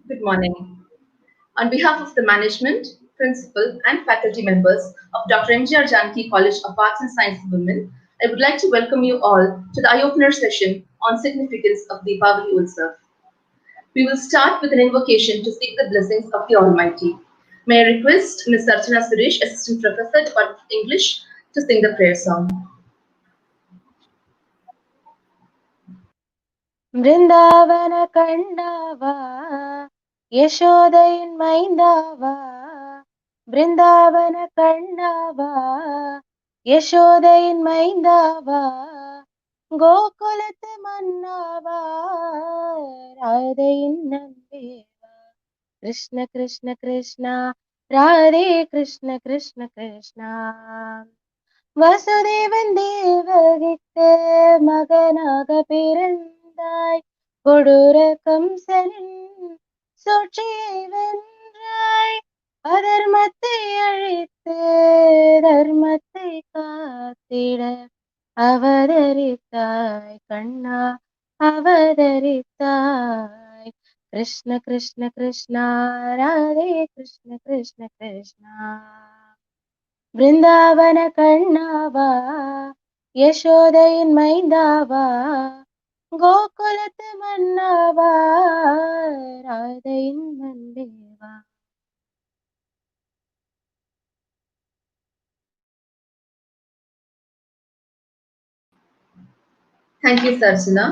Good morning. On behalf of the management, principal, and faculty members of Dr. MGR-Janaki College of Arts and Science Women, I would like to welcome you all to the eye-opener session on significance of Deepavali Utsav. We will start with an invocation to seek the blessings of the Almighty. May I request Ms. Archana Suresh, Assistant Professor, Department of English, to sing the prayer song. ಬೃಂದಾವನ ಕಂಡವ ಯಶೋದೆயின் மைந்தವ ಬೃಂದಾವನ ಕಂಡವ ಯಶೋದೆயின் மைந்தವ கோகுலத்து மன்னவா ராதையின் நந்தேவா கிருஷ்ண கிருஷ்ண கிருஷ்ணா ராதே கிருஷ்ண கிருஷ்ண கிருஷ்ணா வசுதேவன் தேவகிக்கு மகனாக பிறந்தாய் கொடூர கம்சனின் சூழ்ச்சியை வென்றாய் அதர்மத்தை அழித்து தர்மத்தை காத்திட அவதரித்தாய் கண்ணா அவதரித்தாய் கிருஷ்ண கிருஷ்ண கிருஷ்ணா ராதே கிருஷ்ண கிருஷ்ண கிருஷ்ணா ಬೃಂದಾವನ ಕಣ್ಣಾವ ಯಶೋದೆயின் மைந்தாವ கோகுலத்து மன்னவ ராதையின் நந்தேவா. Thank you, Sarjana.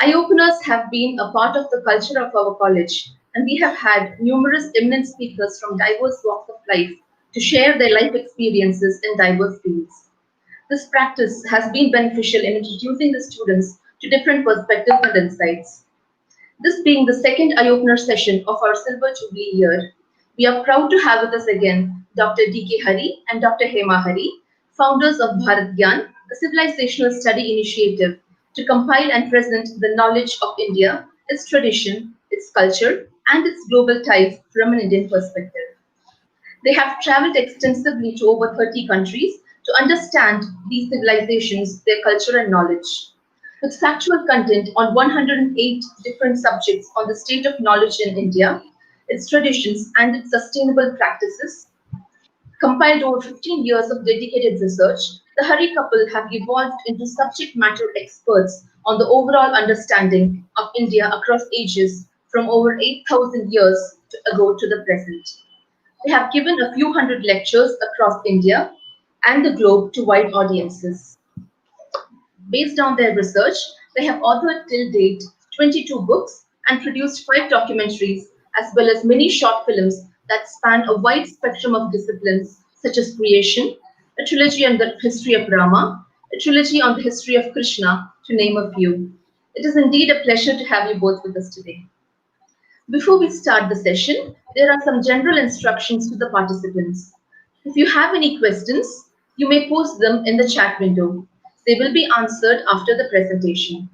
Eye-openers have been a part of the culture of our college, and we have had numerous eminent speakers from diverse walks of life to share their life experiences in diverse fields. This practice has been beneficial in introducing the students to different perspectives and insights. This being the second eye-opener session of our Silver Jubilee year, we are proud to have with us again Dr. D.K. Hari and Dr. Hema Hari, founders of Bharat Gyan, a civilizational study initiative to compile and present the knowledge of India, its tradition, its culture, and its global ties from an Indian perspective. They have traveled extensively to over 30 countries to understand these civilizations, their culture and knowledge. With factual content on 108 different subjects on the state of knowledge in India, its traditions and its sustainable practices, compiled over 15 years of dedicated research, the Hari couple have evolved into subject matter experts on the overall understanding of India across ages from over 8,000 years ago to the present. They have given a few hundred lectures across India and the globe to wide audiences. Based on their research, they have authored till date 22 books and produced 5 documentaries as well as many short films that span a wide spectrum of disciplines such as creation, a trilogy on the history of Rama, a trilogy on the history of Krishna, to name a few. It is indeed a pleasure to have you both with us today. Before we start the session, there are some general instructions to the participants. If you have any questions, you may post them in the chat window. They will be answered after the presentation.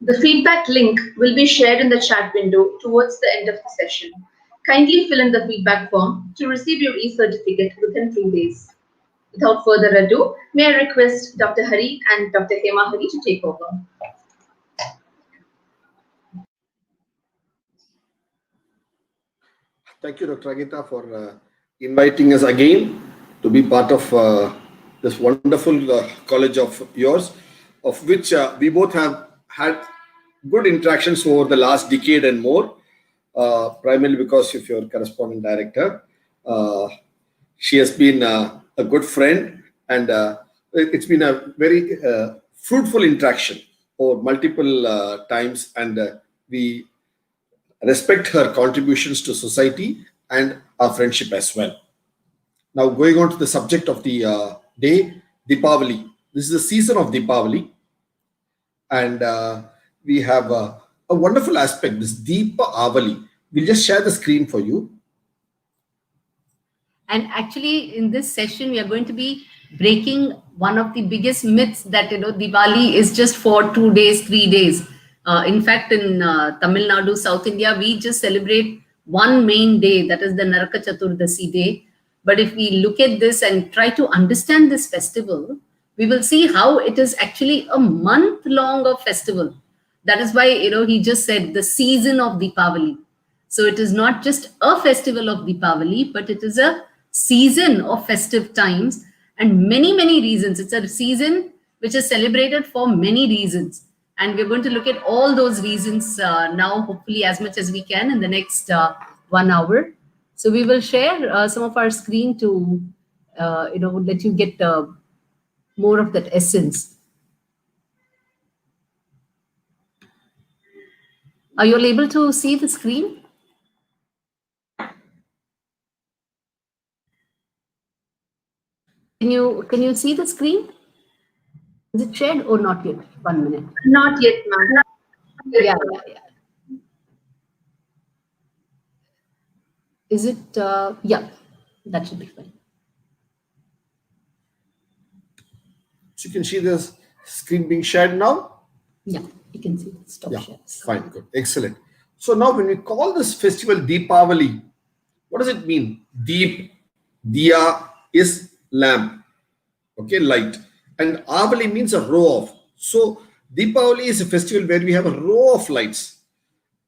The feedback link will be shared in the chat window towards the end of the session. Kindly fill in the feedback form to receive your e-certificate within 2 days. Without further ado, may I request Dr. Hari and Dr. Hema Hari to take over. Thank you, Dr. Agita, for inviting us again to be part of this wonderful college of yours, of which we both have had good interactions over the last decade and more, primarily because of your corresponding director. She has been a good friend, and it's been a very fruitful interaction over multiple times, and we respect her contributions to society and our friendship as well. Now, going on to the subject of the day, Deepavali. This is the season of Deepavali, and we have a wonderful aspect, this Deepavali. We'll just share the screen for you. And actually, in this session, we are going to be breaking one of the biggest myths that, Diwali is just for 2 days, 3 days. In fact, in Tamil Nadu, South India, we just celebrate one main day, that is the Naraka Chaturdasi day. But if we look at this and try to understand this festival, we will see how it is actually a month long of festival. That is why, he just said the season of Deepavali. So it is not just a festival of Deepavali, but it is a season of festive times and many, many reasons. It's a season which is celebrated for many reasons. And we're going to look at all those reasons now, hopefully as much as we can in the next 1 hour. So we will share some of our screen to, let you get more of that essence. Are you all able to see the screen? Can you see the screen? Is it shared or not yet? 1 minute. Not yet, ma'am. Yeah. Is it? Yeah, that should be fine. So you can see the screen being shared now. Yeah, you can see the stop shares. Fine, good, excellent. So now when we call this festival Deepavali, what does it mean? Deep, diya is lamp, okay, light, and Avali means a row of. So Deepavali is a festival where we have a row of lights,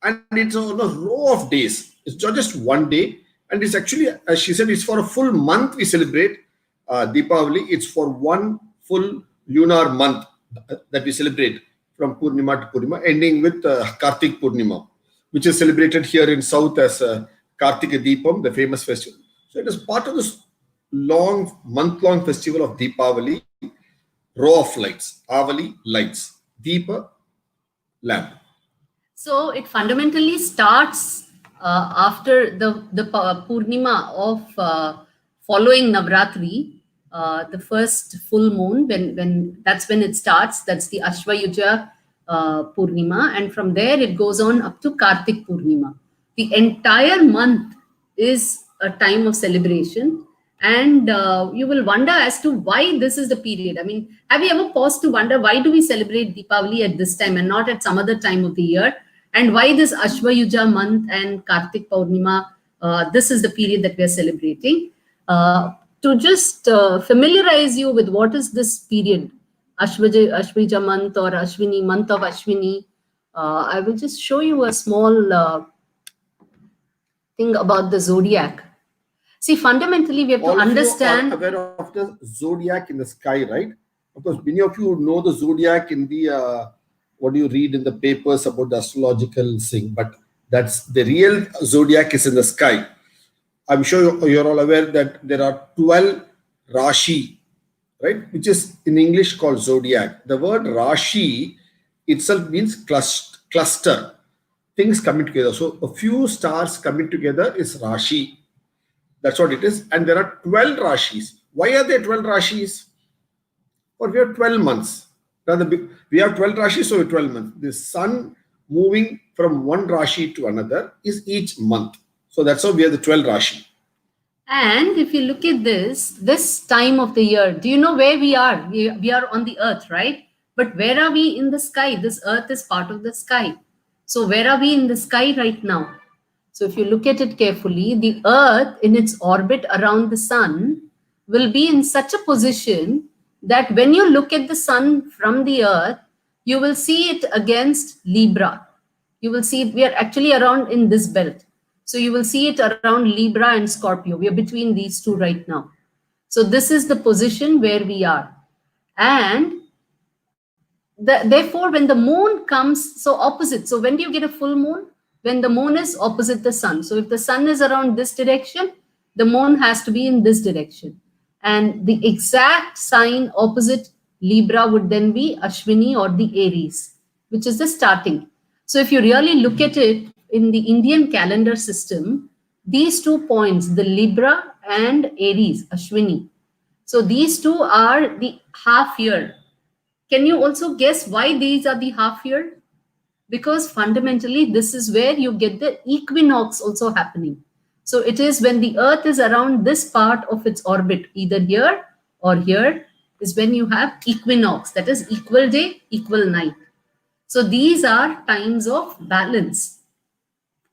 and it's on a row of days. It's not just one day, and it's actually, as she said, it's for a full month we celebrate Deepavali. It's for one full lunar month that we celebrate from Purnima to Purnima, ending with Kartik Purnima, which is celebrated here in South as Kartika Deepam, the famous festival. So it is part of this long, month-long festival of Deepavali, row of lights, Avali, lights, Deepa, lamp. So it fundamentally starts after the Purnima of following Navratri, the first full moon, when that's when it starts. That's the Ashvayuja Purnima, and from there it goes on up to Kartik Purnima. The entire month is a time of celebration, and you will wonder as to why this is the period. I mean, have you ever paused to wonder why do we celebrate Deepavali at this time and not at some other time of the year? And why this Ashvayuja month and Kartik Purnima, this is the period that we are celebrating. To just familiarize you with what is this period, Ashvayuja month or Ashwini, month of Ashwini, I will just show you a small thing about the zodiac. See, fundamentally, we have to understand. All of you are aware of the zodiac in the sky, right? Of course, many of you know the zodiac in the what do you read in the papers about the astrological thing, but that's the real zodiac is in the sky. I'm sure you're all aware that there are 12 Rashi, right? Which is in English called zodiac. The word Rashi itself means cluster, things coming together. So a few stars coming together is Rashi. That's what it is. And there are 12 Rashis. Why are there 12 Rashis? Or we have 12 months. We have 12 Rashis, so 12 months. The sun moving from one Rashi to another is each month. So that's how we have the 12 Rashi. And if you look at this time of the year, do you know where we are? We are on the earth, right? But where are we in the sky? This earth is part of the sky. So where are we in the sky right now? So if you look at it carefully, the earth in its orbit around the sun will be in such a position that when you look at the sun from the earth, you will see it against Libra. You will see we are actually around in this belt. So you will see it around Libra and Scorpio. We are between these two right now. So this is the position where we are. And therefore, when the moon comes, so opposite. So when do you get a full moon? When the moon is opposite the sun. So if the sun is around this direction, the moon has to be in this direction. And the exact sign opposite Libra would then be Ashwini or the Aries, which is the starting. So if you really look at it in the Indian calendar system, these 2 points, the Libra and Aries, Ashwini. So these two are the half year. Can you also guess why these are the half year? Because fundamentally, this is where you get the equinox also happening. So it is when the earth is around this part of its orbit, either here or here, is when you have equinox, that is equal day, equal night. So these are times of balance.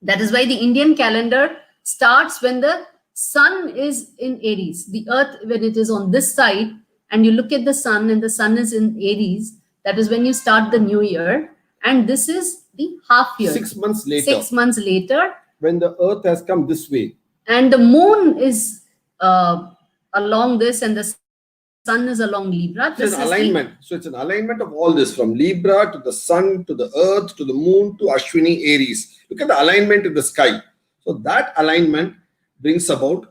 That is why the Indian calendar starts when the sun is in Aries. The earth, when it is on this side, and you look at the sun and the sun is in Aries, that is when you start the new year. And this is the half year. 6 months later. 6 months later, when the earth has come this way. And the moon is along this, and the sun is along Libra. This It's is an the alignment. So it's an alignment of all this, from Libra to the sun to the earth to the moon to Ashwini Aries. Look at the alignment in the sky. So that alignment brings about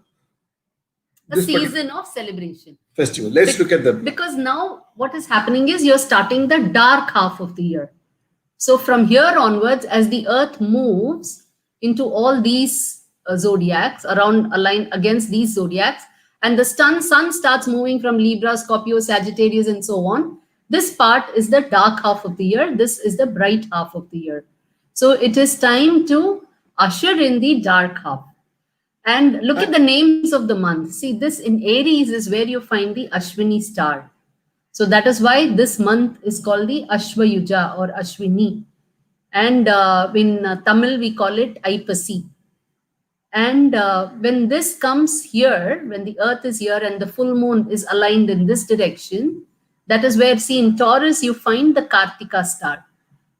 a this particular season of celebration. festival. Let's look at the. Because now what is happening is you're starting the dark half of the year. So from here onwards, as the earth moves into all these zodiacs, around aligned against these zodiacs, and the sun starts moving from Libra, Scorpio, Sagittarius, and so on. This part is the dark half of the year. This is the bright half of the year. So it is time to usher in the dark half. And look at the names of the month. See, this in Aries is where you find the Ashwini star. So that is why this month is called the Ashwayuja or Ashwini. And in Tamil, we call it Aipasi. And when this comes here, when the earth is here and the full moon is aligned in this direction, that is where, see, in Taurus, you find the Kartika star.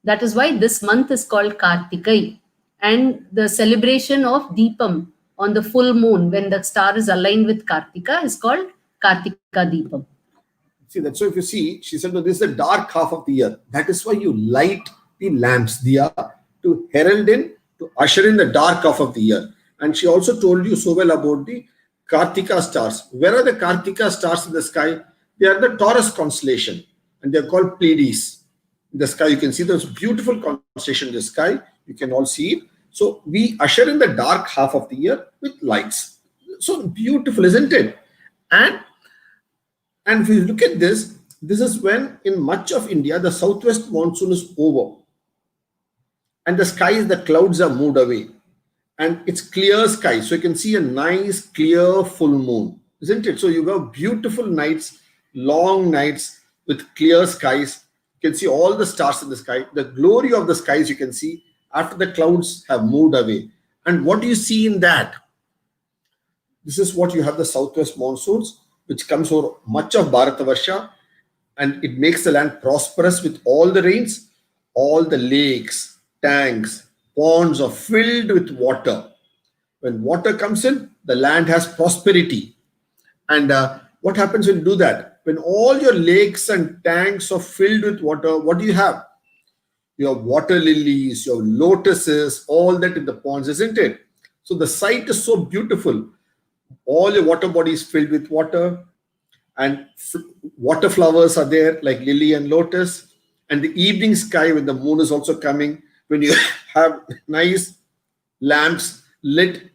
That is why this month is called Kartikai. And the celebration of Deepam on the full moon, when the star is aligned with Kartika, is called Kartika Deepam. See that. So if you see, she said, no, this is the dark half of the year. That is why you light the lamps, diya, to herald in, to usher in the dark half of the year. And she also told you so well about the Kartika stars. Where are the Kartika stars in the sky? They are the Taurus constellation, and they are called Pleiades. In the sky, you can see there's beautiful constellation in the sky. You can all see it. So we usher in the dark half of the year with lights. So beautiful, isn't it? And if you look at this, this is when in much of India, the southwest monsoon is over. And the skies, the clouds are moved away. And it's clear sky. So you can see a nice, clear, full moon. Isn't it? So you have beautiful nights, long nights with clear skies. You can see all the stars in the sky. The glory of the skies you can see after the clouds have moved away. And what do you see in that? This is what you have, the southwest monsoons, which comes over much of Bharatavarsha, and it makes the land prosperous with all the rains. All the lakes, tanks, ponds are filled with water. When water comes in, the land has prosperity. And what happens when you do that? When all your lakes and tanks are filled with water, what do you have? You have water lilies, you have lotuses, all that in the ponds, isn't it? So the sight is so beautiful. All your water bodies filled with water, and water flowers are there like lily and lotus. And the evening sky, when the moon is also coming, when you have nice lamps lit,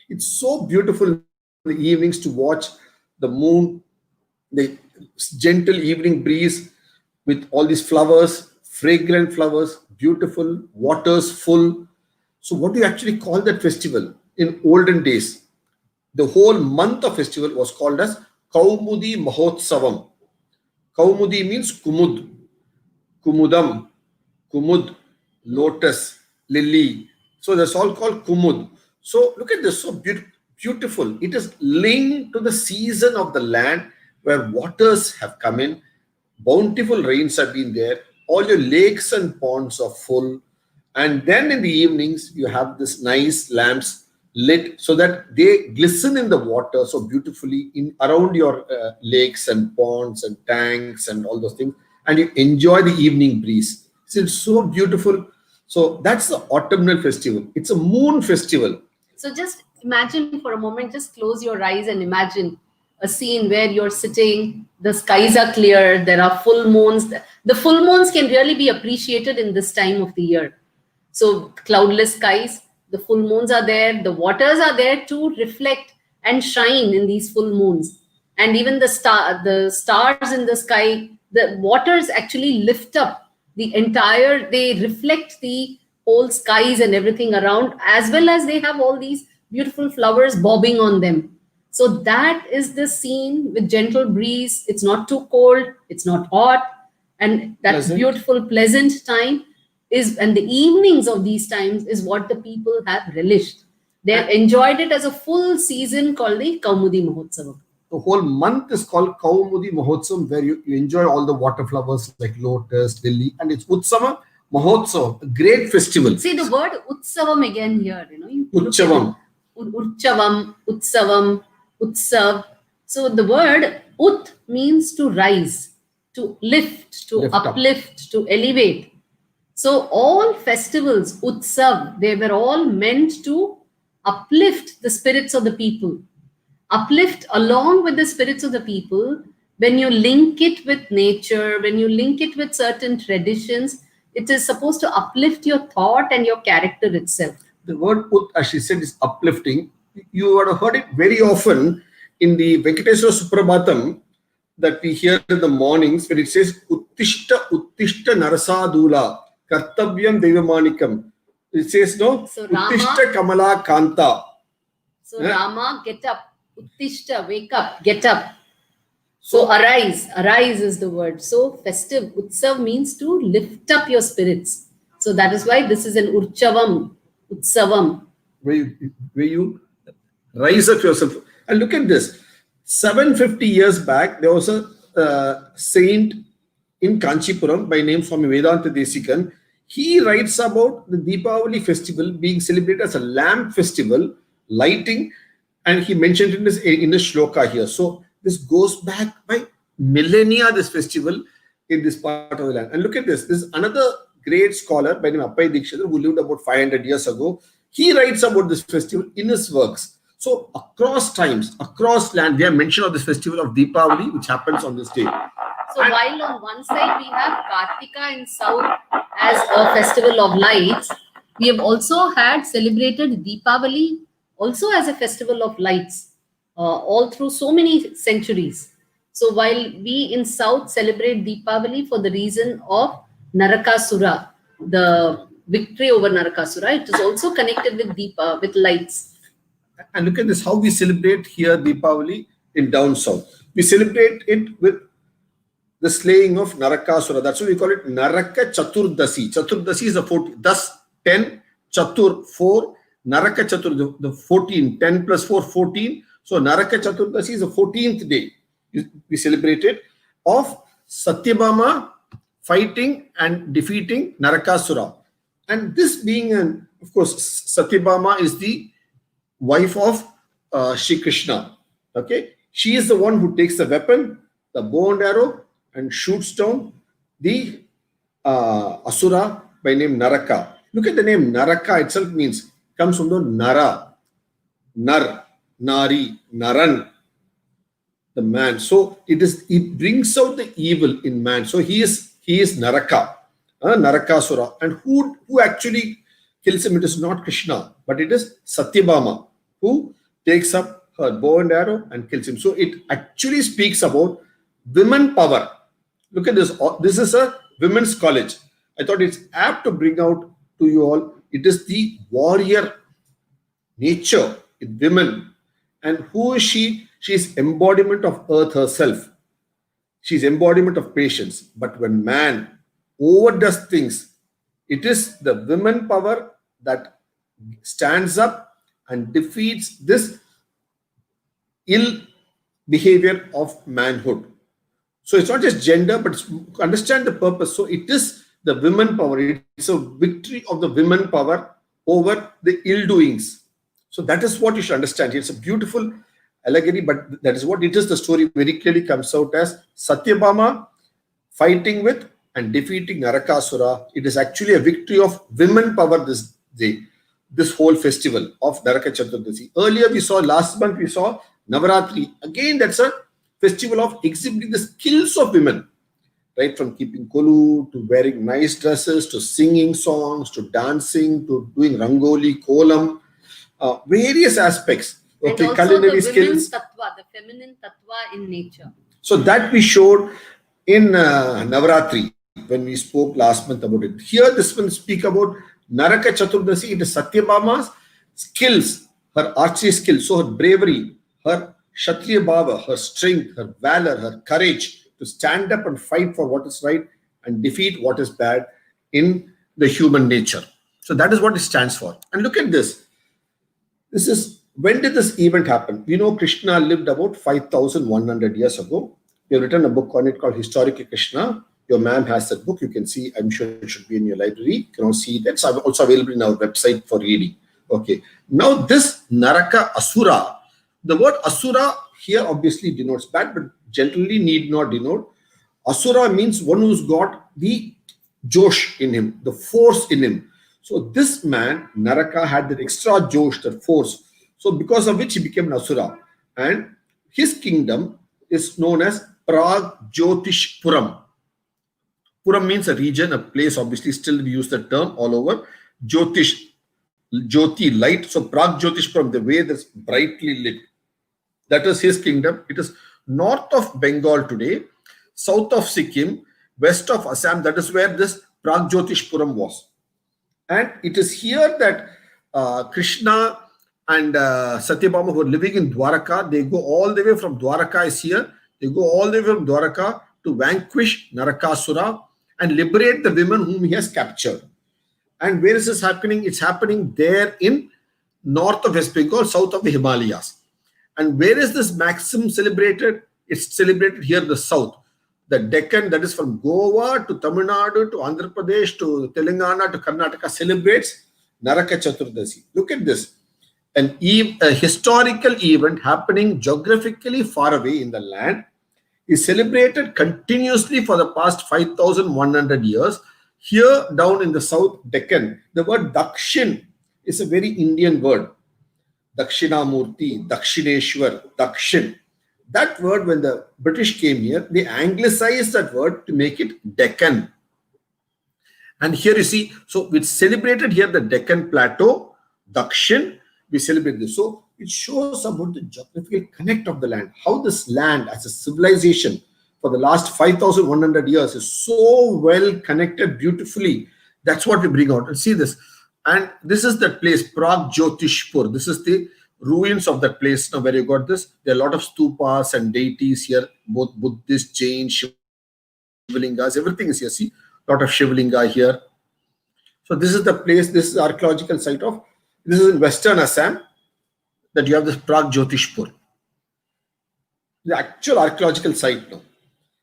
it's so beautiful in the evenings to watch the moon, the gentle evening breeze with all these flowers, fragrant flowers, beautiful, waters full. So what do you actually call that festival? In olden days, the whole month of festival was called as Kaumudi Mahotsavam. Kaumudi means Kumud, Kumudam, Kumud, lotus, lily. So that's all called Kumud. So look at this, so beautiful. It is linked to the season of the land where waters have come in, bountiful rains have been there, all your lakes and ponds are full. And then in the evenings, you have this nice lamps lit so that they glisten in the water so beautifully in around your lakes and ponds and tanks and all those things. And you enjoy the evening breeze. It's so beautiful. So that's the autumnal festival. It's a moon festival. So just imagine for a moment, just close your eyes and imagine a scene where you're sitting, the skies are clear, there are full moons. The full moons can really be appreciated in this time of the year. So cloudless skies, the full moons are there, the waters are there to reflect and shine in these full moons. And even the stars in the sky, the waters actually lift up the entire, they reflect the whole skies and everything around, as well as they have all these beautiful flowers bobbing on them. So that is the scene with gentle breeze. It's not too cold, it's not hot, and that Pleasant. beautiful, pleasant time is, and the evenings of these times is what the people have relished. They have enjoyed it as a full season called the Kaumudi Mahotsavam. The whole month is called Kaumudi Mahotsavam, where you enjoy all the water flowers like lotus, lily, and it's Utsavam Mahotsav, a great festival. See the word Utsavam again here, you look at Utsavam. Urchavam, Utsavam, Utsav. So the word Ut means to rise, to lift, to Lift up. uplift, to elevate. So all festivals, Utsav, they were all meant to uplift the spirits of the people. Uplift along with the spirits of the people. When you link it with nature, when you link it with certain traditions, it is supposed to uplift your thought and your character itself. The word Ut, as she said, is uplifting. You would have heard it very often in the Venkateswara Suprabhatam that we hear in the mornings when it says Uttishta Uttishta Narasadula Kartavyam Devamanikam. It says no So Rama- Uttishta Kamala Kanta. So Yeah. Rama, get up. Uttishta, wake up, get up. So arise. Arise is the word. So festive. Utsav means to lift up your spirits. So that is why this is an Urchavam, Utsavam. where you rise up yourself. And look at this. 750 years back, there was a saint in Kanchipuram by name Swami Vedanta Desikan. He writes about the Deepavali festival being celebrated as a lamp festival, lighting, and he mentioned in this shloka here. So this goes back by millennia, this festival in this part of the land. And look at this. This is another great scholar by name Appai Dikshidhar who lived about 500 years ago. He writes about this festival in his works. So across times, across land, we have mention of this festival of Deepavali, which happens on this day. So while on one side we have Kartika in south as a festival of lights, we have also had celebrated Deepavali also as a festival of lights all through so many centuries. So while we in south celebrate Deepavali for the reason of Naraka Asura, the victory over Naraka Asura, it is also connected with lights. And look at this, how we celebrate here Deepavali in down south. We celebrate it with the slaying of Naraka Asura. That's why we call it Naraka Chaturdasi. Chaturdasi is the 14. Thus 10, Chatur 4, Naraka Chatur, the 14. 10 plus 4, 14. So Naraka Chaturdasi is the 14th day. We celebrate it of Satyabhama fighting and defeating Narakasura. And this being, of course, Satyabhama is the wife of Shri Krishna. Okay, she is the one who takes the weapon, the bow and arrow, and shoots down the Asura by name Naraka. Look at the name Naraka itself comes from the Nara, Nar, Nari, Naran, the man. So it brings out the evil in man. So he is Naraka, Narakasura. And who actually kills him? It is not Krishna, but it is Satyabhama who takes up her bow and arrow and kills him. So it actually speaks about women power. Look at this. This is a women's college. I thought it's apt to bring out to you all. It is the warrior nature in women. And who is she? She is embodiment of earth herself. She is embodiment of patience. But when man overdoes things, it is the women power that stands up and defeats this ill behavior of manhood. So it's not just gender, but it's understand the purpose. So it is the women power. It's a victory of the women power over the ill doings. So that is what you should understand. It's a beautiful allegory, but that is what it is. The story very clearly comes out as Satyabhama fighting with and defeating Narakasura. It is actually a victory of women power this day, this whole festival of Naraka Chaturdasi. Earlier last month we saw Navaratri. Again, that's a festival of exhibiting the skills of women, right? From keeping kolu to wearing nice dresses, to singing songs, to dancing, to doing rangoli, kolam, various aspects. Okay, and also culinary the women's skills. tattva, the feminine tattva in nature. So that we showed in Navaratri when we spoke last month about it. Here, this one speak about Naraka Chaturdasi. It is Satyabhama's skills, her archery skills, so her bravery, her Kshatriya Bhava, her strength, her valor, her courage to stand up and fight for what is right and defeat what is bad in the human nature. So that is what it stands for. And look at this. This is, when did this event happen? We know Krishna lived about 5,100 years ago. We have written a book on it called Historical Krishna. Your ma'am has that book. You can see, I'm sure it should be in your library. You can also see that's also available in our website for reading. Okay. Now this Naraka Asura, the word Asura here obviously denotes bad, but generally need not denote. Asura means one who's got the Josh in him, the force in him. So this man, Naraka, had that extra Josh, that force. So because of which he became an Asura. And his kingdom is known as Pragjyotishpuram. Puram means a region, a place. Obviously, still we use the term all over. Jyotish, Jyoti, light. So Pragjyotishpuram, the way that's brightly lit. That is his kingdom. It is north of Bengal today, south of Sikkim, west of Assam. That is where this Pragjyotishpuram was. And it is here that Krishna and Satyabhama were living in Dwaraka. They go all the way from Dwaraka is here. They go all the way from Dwaraka to vanquish Naraka Asura and liberate the women whom he has captured. And where is this happening? It's happening there in north of West Bengal, south of the Himalayas. And where is this maximum celebrated? It's celebrated here in the south. The Deccan, that is from Goa to Tamil Nadu to Andhra Pradesh to Telangana to Karnataka, celebrates Naraka Chaturdasi. Look at this. A historical event happening geographically far away in the land is celebrated continuously for the past 5,100 years. Here down in the south Deccan, the word Dakshin is a very Indian word. Dakshinamurti, Dakshineshwar, Dakshin. That word, when the British came here, they anglicized that word to make it Deccan. And here you see, so it's celebrated here, the Deccan Plateau, Dakshin, we celebrate this. So it shows about the geographical connect of the land, how this land as a civilization for the last 5,100 years is so well connected beautifully. That's what we bring out. And see this. And this is that place, Pragjyotishpur. This is the ruins of that place. Now, where you got this, there are a lot of stupas and deities here, both Buddhist, Jain, Shivlingas, everything is here. See, a lot of Shivlinga here. So this is the place, this is the archaeological site of, this is in Western Assam, that you have this Pragjyotishpur. The actual archaeological site now,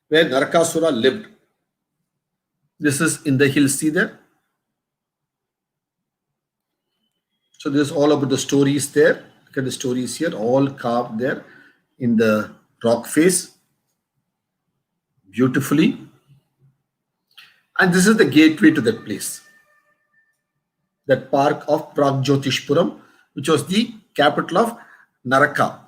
where Narakasura lived. This is in the hills, see there? So this is all about the stories there. Look at the stories here, all carved there in the rock face, beautifully. And this is the gateway to that place, that park of Pragjyotishpuram, which was the capital of Naraka.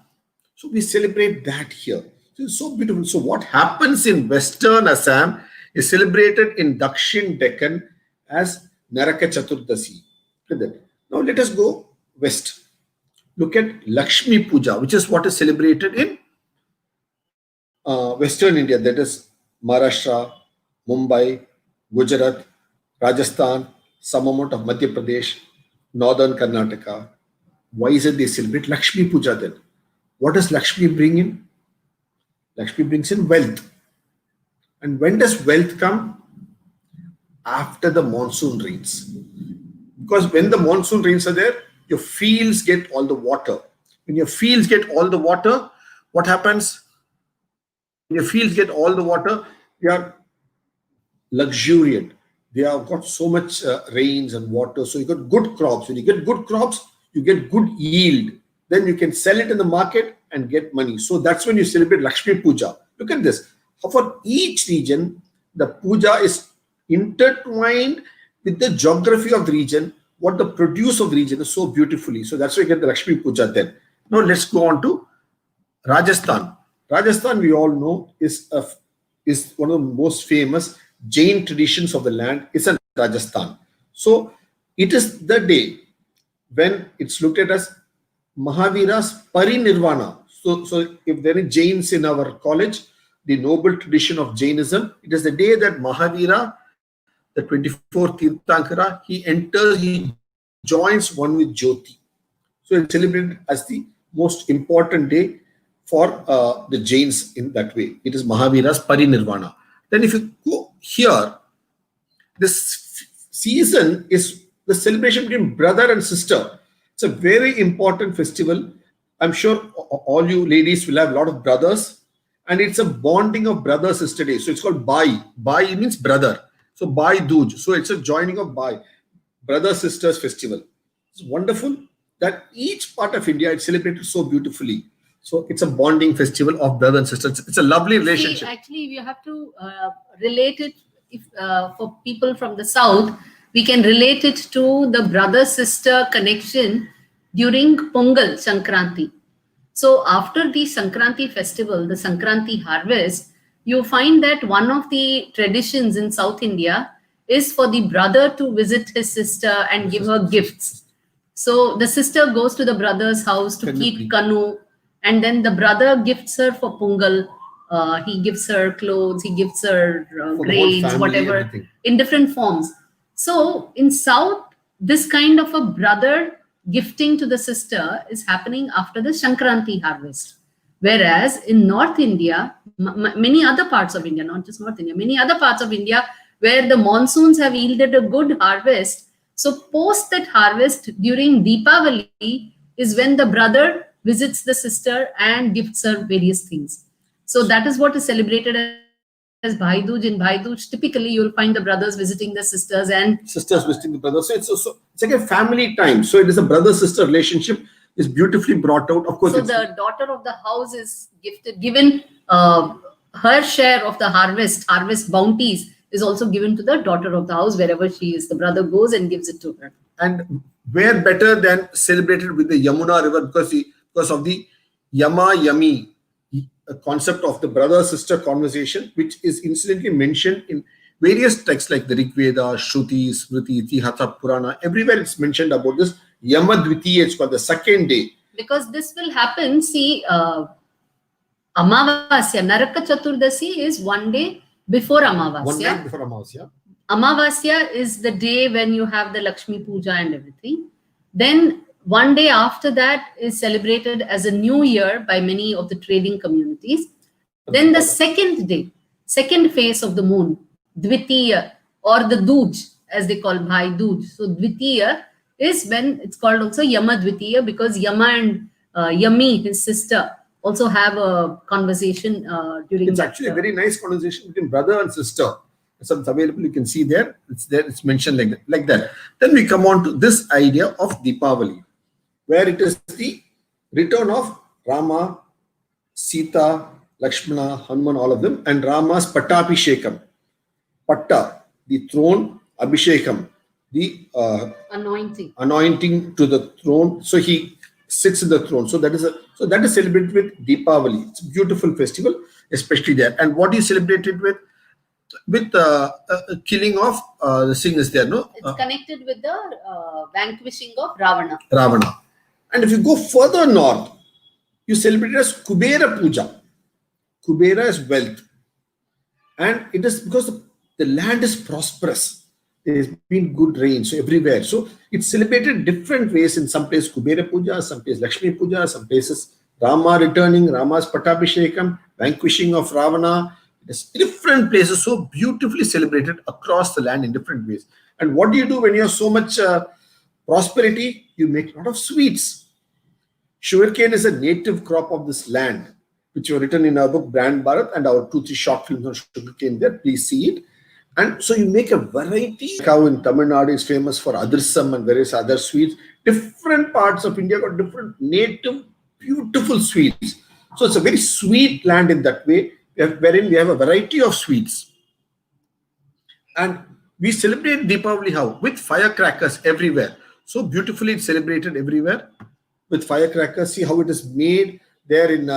So we celebrate that here. So it's so beautiful. So what happens in Western Assam is celebrated in Dakshin Deccan as Naraka Chaturdasi. Look at that. Now let us go west. Look at Lakshmi Puja, which is what is celebrated in Western India. That is Maharashtra, Mumbai, Gujarat, Rajasthan, some amount of Madhya Pradesh, Northern Karnataka. Why is it they celebrate Lakshmi Puja then? What does Lakshmi bring in? Lakshmi brings in wealth. And when does wealth come? After the monsoon rains. Because when the monsoon rains are there, your fields get all the water. When your fields get all the water, what happens? When your fields get all the water, they are luxuriant. They have got so much rains and water. So you got good crops. When you get good crops, you get good yield. Then you can sell it in the market and get money. So that's when you celebrate Lakshmi Puja. Look at this. For each region, the puja is intertwined with the geography of the region, what the produce of the region is so beautifully. So that's why you get the Lakshmi Puja then. Now let's go on to Rajasthan. Rajasthan, we all know, is one of the most famous Jain traditions of the land. It's in Rajasthan. So it is the day when it's looked at as Mahavira's Parinirvana. So if there are Jains in our college, the noble tradition of Jainism, it is the day that Mahavira, the 24th Tirthankara, he enters, he joins one with Jyoti. So it's celebrated as the most important day for the Jains in that way. It is Mahavira's Parinirvana. Then if you go here, this season is the celebration between brother and sister. It's a very important festival. I'm sure all you ladies will have a lot of brothers and it's a bonding of brother-sister day. So it's called Bhai. Bhai means brother. So Bhai Dooj. So it's a joining of Bhai, brother-sisters festival. It's wonderful that each part of India is celebrated so beautifully. So it's a bonding festival of brother and sister. It's a lovely relationship. See, actually, you have to relate it. If for people from the south, we can relate it to the brother-sister connection during Pongal Sankranti. So after the Sankranti festival, the Sankranti harvest, you find that one of the traditions in South India is for the brother to visit his sister and give her gifts. So the sister goes to the brother's house to keep Kanu, and then the brother gifts her for Pongal. He gives her clothes, he gives her grains, family, whatever, everything. in different forms. So in South, this kind of a brother gifting to the sister is happening after the Sankranti harvest. Whereas in North India, many other parts of India, not just North India, many other parts of India where the monsoons have yielded a good harvest. So post that harvest during Deepavali is when the brother visits the sister and gifts her various things. So that is what is celebrated as Bhai Dooj. In Bhai Dooj, typically you'll find the brothers visiting the sisters and sisters visiting the brothers. So it's like a family time. So it is a brother-sister relationship is beautifully brought out. Of course, so the daughter of the house is given her share of the harvest bounties is also given to the daughter of the house wherever she is. The brother goes and gives it to her. And where better than celebrated with the Yamuna river because of the Yama Yami concept of the brother-sister conversation, which is incidentally mentioned in various texts like the Rig Veda, Shruti, Smriti, Itihasa, Purana. Everywhere it's mentioned about this Yama Dvitiya. It's called the second day. Because this will happen, see, Amavasya, Naraka Chaturdasi is one day before Amavasya. One night before Amavasya. Amavasya is the day when you have the Lakshmi Puja and everything. Then one day after that is celebrated as a new year by many of the trading communities. Then the second day, second phase of the moon, Dvitiya or the Dooj, as they call Bhai Dooj. So Dvitiya is when it's called also Yama Dvitiya because Yama and Yami, his sister, also have a conversation during. It's actually a very nice conversation between brother and sister. It's available. You can see there. It's there. It's mentioned like that. Then we come on to this idea of Deepavali, where it is the return of Rama, Sita, Lakshmana, Hanuman, all of them, and Rama's Pattabhishekam. Patta, the throne, Abhishekam, the anointing to the throne. So he sits in the throne. So that is celebrated with Deepavali. It's a beautiful festival, especially there. And what is celebrated with killing of the thing is there, no? It's connected with the vanquishing of Ravana. And if you go further north, you celebrate it as Kubera Puja. Kubera is wealth. And it is because the land is prosperous. There has been good rain, so everywhere. So it's celebrated different ways. In some places Kubera Puja, some places Lakshmi Puja, some places Rama returning, Rama's Pattabhishekam, vanquishing of Ravana. It's different places, so beautifully celebrated across the land in different ways. And what do you do when you have so much prosperity? You make a lot of sweets. Sugarcane is a native crop of this land, which were written in our book Brand Bharat and our 2-3 short films on sugarcane there. Please see it. And so you make a variety. How in Tamil Nadu is famous for Adirsam and various other sweets. Different parts of India got different native, beautiful sweets. So it's a very sweet land in that way, wherein we have a variety of sweets. And we celebrate Deepavali how? With firecrackers everywhere. So beautifully it's celebrated everywhere with firecrackers. See how it is made there in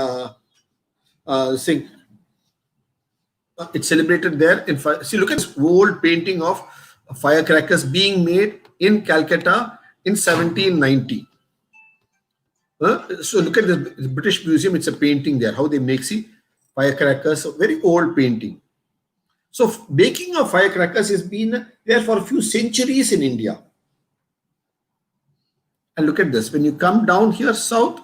it's celebrated there in fire. See, look at this old painting of firecrackers being made in Calcutta in 1790. So look at the British Museum. It's a painting there. How they make, see, firecrackers. A very old painting. So baking of firecrackers has been there for a few centuries in India. And look at this. When you come down here south,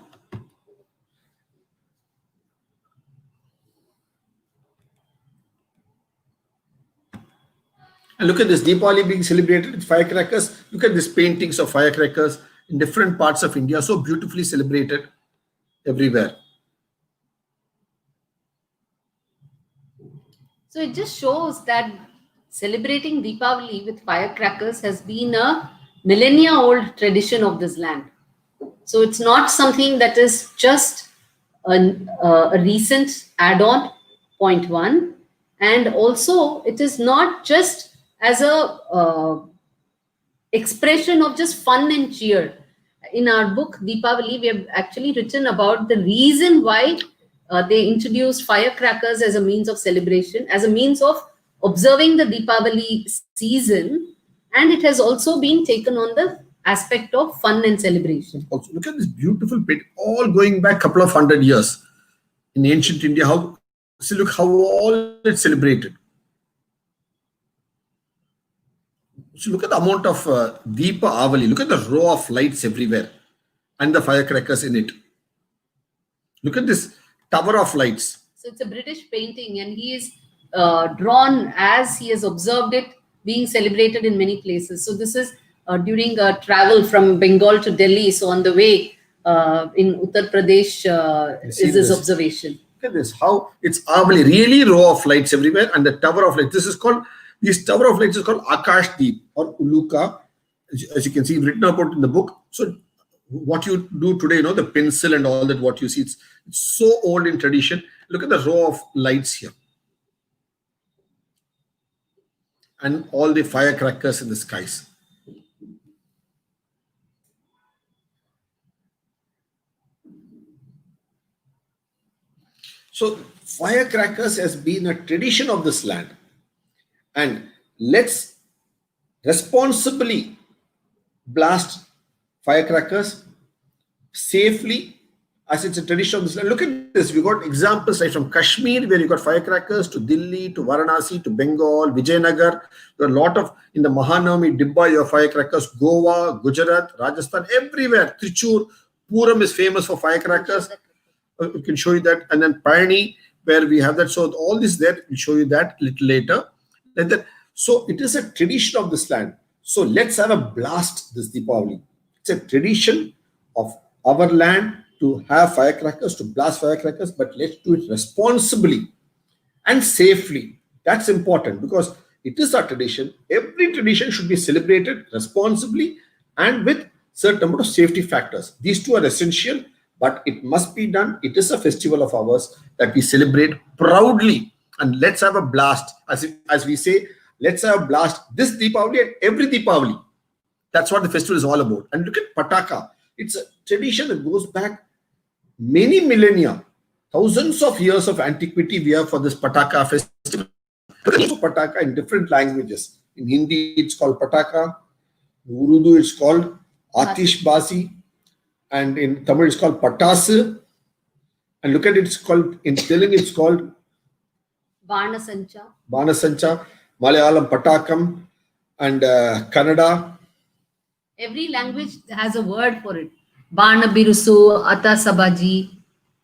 and look at this Deepavali being celebrated with firecrackers. Look at these paintings of firecrackers in different parts of India. So beautifully celebrated everywhere. So it just shows that celebrating Deepavali with firecrackers has been a millennia-old tradition of this land. So it's not something that is just a recent add-on, point one. And also, it is not just as a expression of just fun and cheer. In our book, Deepavali, we have actually written about the reason why they introduced firecrackers as a means of celebration, as a means of observing the Deepavali season. And it has also been taken on the aspect of fun and celebration. Also, look at this beautiful paint, all going back a couple of 100 years in ancient India. How, see, look how all it's celebrated. So look at the amount of Deepavali. Look at the row of lights everywhere and the firecrackers in it. Look at this tower of lights. So it's a British painting, and he is drawn as he has observed it being celebrated in many places. So this is during a travel from Bengal to Delhi. So on the way in Uttar Pradesh is his observation. Look at this, how it's Avali, really row of lights everywhere, and the tower of lights. This tower of lights is called Akash Deep or Uluka, as you can see written about in the book. So what you do today, the pencil and all that, what you see, it's so old in tradition. Look at the row of lights here. And all the firecrackers in the skies. So firecrackers has been a tradition of this land. And let's responsibly blast firecrackers safely, as it's a tradition of this land. Look at this. We got examples right from Kashmir, where you got firecrackers, to Delhi, to Varanasi, to Bengal, Vijayanagar. There are a lot of, in the Mahanavami, Dibba, your firecrackers, Goa, Gujarat, Rajasthan, everywhere. Trichur, Puram is famous for firecrackers. We can show you that. And then Payani, where we have that. So all this there, we'll show you that a little later. And then, so it is a tradition of this land. So let's have a blast this Deepavali. It's a tradition of our land to have firecrackers, to blast firecrackers, but let's do it responsibly and safely. That's important because it is our tradition. Every tradition should be celebrated responsibly and with certain amount of safety factors. These two are essential, but it must be done. It is a festival of ours that we celebrate proudly. And let's have a blast. As we say, let's have a blast this Deepavali and every Deepavali. That's what the festival is all about. And look at Pataka. It's a tradition that goes back many millennia, thousands of years of antiquity we have for this Pataka festival. Pataka in different languages. In Hindi, it's called Pataka. In Urdu, it's called Atishbazi. And in Tamil, it's called Patas. And look at it, it's called, in Telugu, it's called Banasancha. Banasancha, Malayalam Patakam, and Kannada. Every language has a word for it. Bana Birusu, Ata Sabaji,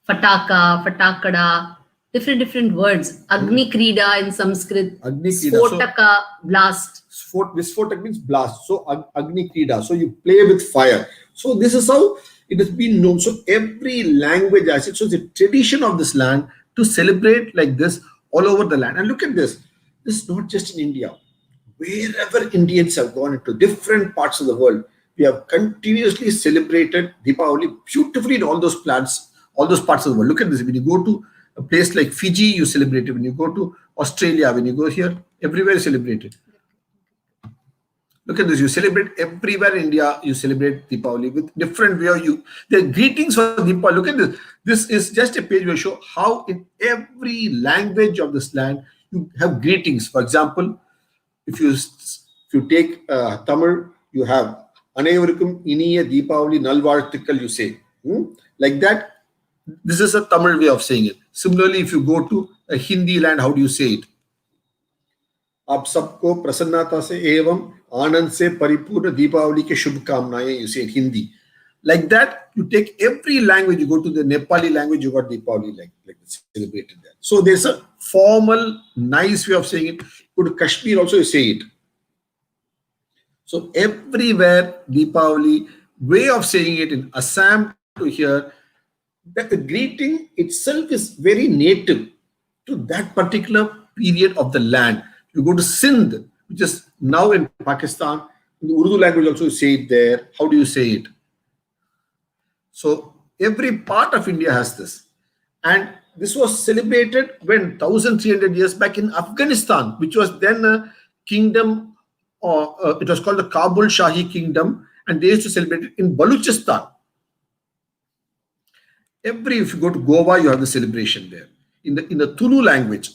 Fataka, Fatakada, different words. Agni Krida in Sanskrit. Agni Krida. Sfotaka, blast. Visfotak means blast. So Agni Krida. So you play with fire. So this is how it has been known. So every language has it. So it's a tradition of this land to celebrate like this all over the land. And look at this. This is not just in India. Wherever Indians have gone into different parts of the world, we have continuously celebrated Deepavali beautifully in all those parts of the world. Look at this. When you go to a place like Fiji, you celebrate it. When you go to Australia, when you go here, everywhere you celebrate it. Look at this. You celebrate everywhere in India. You celebrate Deepavali with different way of you. There are greetings for Deepavali. Look at this. This is just a page where I show how in every language of this land you have greetings. For example, if you take Tamil, you have Anevarukkum Iniya Deepavali Nalvarthikal, you say. Like that. This is a Tamil way of saying it. Similarly, if you go to a Hindi land, how do you say it? आप सबको प्रसन्नता से एवं आनंद से परिपूर्ण दीपावली के शुभकामनाएं, you say in Hindi. Like that, you take every language. You go to the Nepali language, you got Deepavali like celebrated there. So there's a formal, nice way of saying it. Go to Kashmir also, you say it. So everywhere Deepavali, way of saying it in Assam to here, that the greeting itself is very native to that particular period of the land. You go to Sindh, which is now in Pakistan. In the Urdu language also you say it there. How do you say it? So every part of India has this. And this was celebrated when 1300 years back in Afghanistan, which was then a kingdom, or it was called the Kabul Shahi Kingdom, and they used to celebrate it in Baluchistan. If you go to Goa, you have the celebration there in the Tulu language.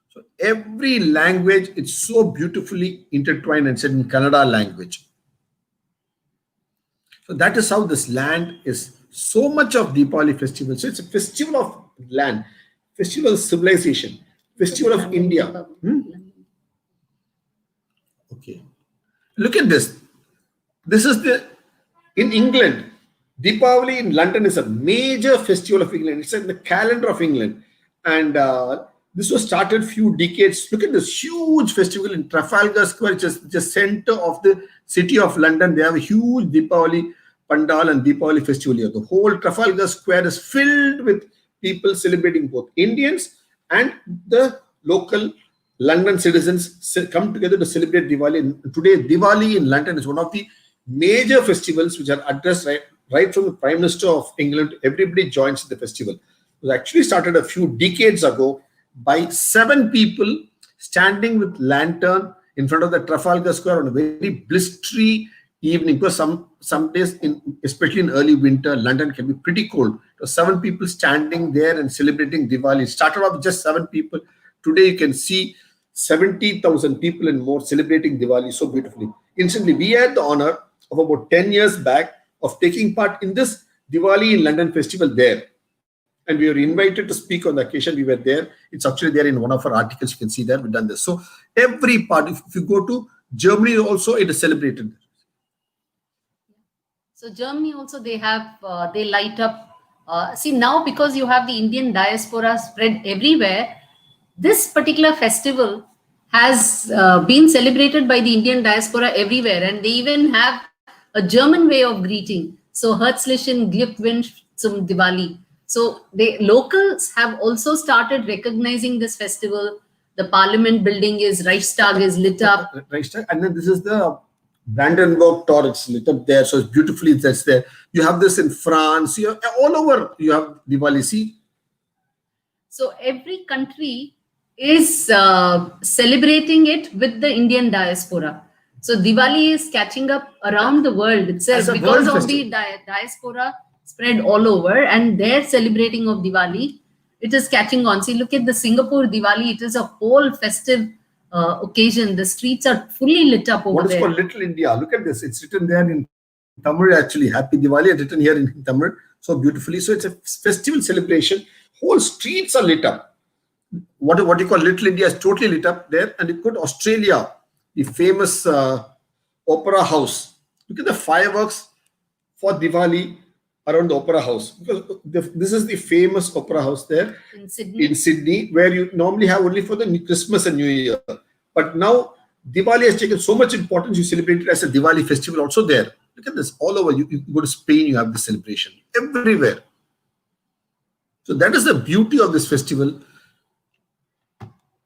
So every language, it's so beautifully intertwined and said in Kannada language. So that is how this land is so much of Deepavali festival. So it's a festival of land, festival of civilization, festival of India. Okay. Look at this. This is in England. Deepavali in London is a major festival of England. It's in the calendar of England. And this was started few decades. Look at this huge festival in Trafalgar Square, which is the center of the city of London. They have a huge Deepavali Pandal and Deepavali festival here. The whole Trafalgar Square is filled with people celebrating, both Indians and the local London citizens come together to celebrate Diwali. And today, Diwali in London is one of the major festivals which are addressed right from the Prime Minister of England. Everybody joins the festival. It was actually started a few decades ago by 7 people standing with lantern in front of the Trafalgar Square on a very blistery evening, because some days, especially in early winter, London can be pretty cold. So 7 people standing there and celebrating Diwali. It started off with just 7 people. Today you can see 70,000 people and more celebrating Diwali so beautifully. Instantly, we had the honor of about 10 years back of taking part in this Diwali in London festival there. And we were invited to speak on the occasion. We were there. It's actually there in one of our articles. You can see that we've done this. So every part, if you go to Germany also, it is celebrated. So Germany also, they have, they light up. See, now because you have the Indian diaspora spread everywhere, this particular festival has been celebrated by the Indian diaspora everywhere. And they even have a German way of greeting. So Herzlichen Glückwunsch zum Diwali. So the locals have also started recognizing this festival. The Parliament building Reichstag is lit up. Reichstag, and then this is the Brandenburg Tor. It's lit up there, so it's beautifully that's there. You have this in France. You have, all over you have Diwali. See, so every country is celebrating it with the Indian diaspora. So Diwali is catching up around the world itself because of the diaspora spread all over, and their celebrating of Diwali, it is catching on. See, look at the Singapore Diwali. It is a whole festive occasion. The streets are fully lit up over there. What is called Little India? Look at this. It's written there in Tamil actually. Happy Diwali is written here in Tamil so beautifully. So it's a festival celebration. Whole streets are lit up. What you call Little India is totally lit up there. And you go to Australia, the famous Opera House. Look at the fireworks for Diwali around the Opera House. Because this is the famous Opera House there in Sydney, where you normally have only for the Christmas and New Year. But now Diwali has taken so much importance, you celebrate it as a Diwali festival also there. Look at this, all over. You go to Spain, you have this celebration. Everywhere. So that is the beauty of this festival.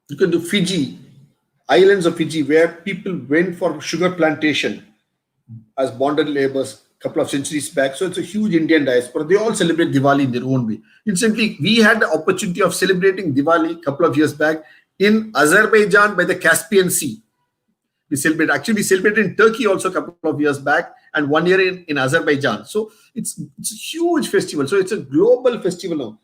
You can do Fiji, islands of Fiji, where people went for sugar plantation as bonded laborers a couple of centuries back. So it's a huge Indian diaspora. They all celebrate Diwali in their own way. Instantly, we had the opportunity of celebrating Diwali a couple of years back in Azerbaijan by the Caspian Sea. We celebrated in Turkey also a couple of years back, and 1 year in Azerbaijan. So it's a huge festival. So it's a global festival now.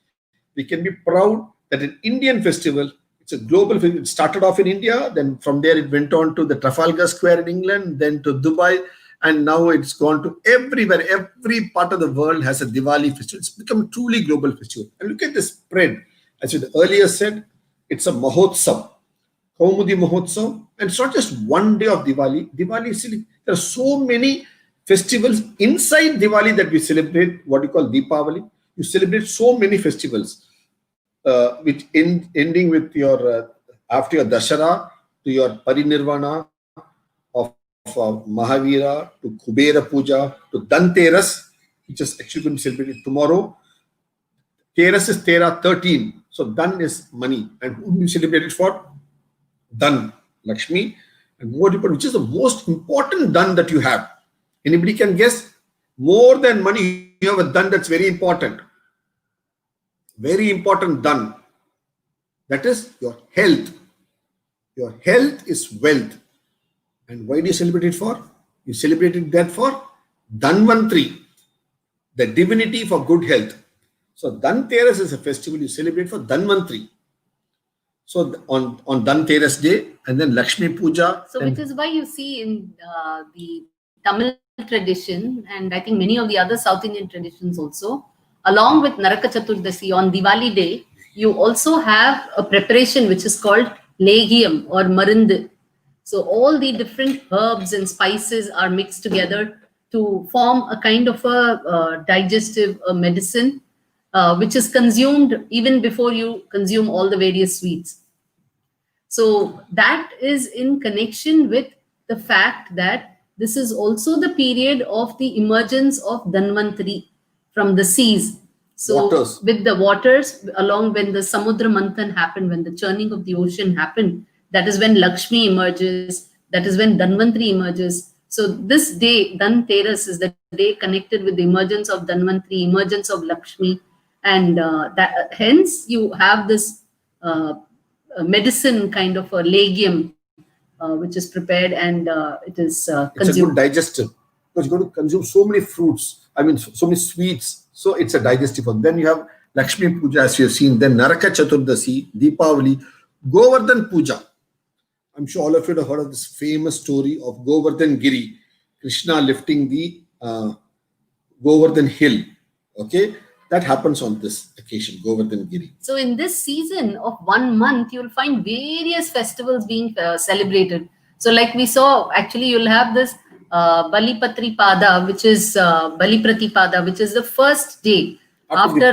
We can be proud that an Indian festival, it's a global festival. It started off in India, then from there it went on to the Trafalgar Square in England, then to Dubai, and now it's gone to everywhere. Every part of the world has a Diwali festival. It's become a truly global festival. And look at the spread. As I earlier said, it's a Mahotsav, Kaumudi Mahotsav. And it's not just one day of Diwali. Diwali is silly. There are so many festivals inside Diwali that we celebrate, what you call Deepavali. You celebrate so many festivals, which ending with your, after your Dashara, to your Parinirvana, of Mahavira, to Kubera Puja, to Dhanteras, which is actually going to be celebrated tomorrow. Teras is Tera 13. So Dhan is money. And who do you celebrate it for? dhan, Lakshmi, and more important, which is the most important dhan that you have. Anybody can guess? More than money, you have a dhan that's very important. Very important dhan. That is your health. Your health is wealth. And why do you celebrate it for? You celebrated that for Dhanvantri, the divinity for good health. So Dhanteras is a festival you celebrate for Dhanvantri. So on Dhanteras day, and then Lakshmi Puja. So which is why you see in the Tamil tradition, and I think many of the other South Indian traditions also, along with Naraka Chaturdasi on Diwali day, you also have a preparation which is called Legium or Marund. So all the different herbs and spices are mixed together to form a kind of a digestive medicine, which is consumed even before you consume all the various sweets. So that is in connection with the fact that this is also the period of the emergence of Dhanvantri from the seas. So Waters. with the waters, along when the Samudra Manthan happened, when the churning of the ocean happened, that is when Lakshmi emerges, that is when Dhanvantri emerges. So this day, Dhanteras, is the day connected with the emergence of Dhanvantri, emergence of Lakshmi, and that hence you have this medicine kind of a legium which is prepared, and it is It's a consumed. good digestive because you're going to consume so many fruits. I mean, so many sweets. So it's a digestive one. Then you have Lakshmi Puja, as you have seen. Then Naraka Chaturdasi, Deepavali, Govardhan Puja. I'm sure all of you have heard of this famous story of Govardhan Giri, Krishna lifting the Govardhan hill. Okay, that happens on this occasion, Govardhan Giri. So in this season of 1 month, you will find various festivals being celebrated. So like we saw, actually you'll have this Bali Pada, which is Bali Pratipada, which is the first day after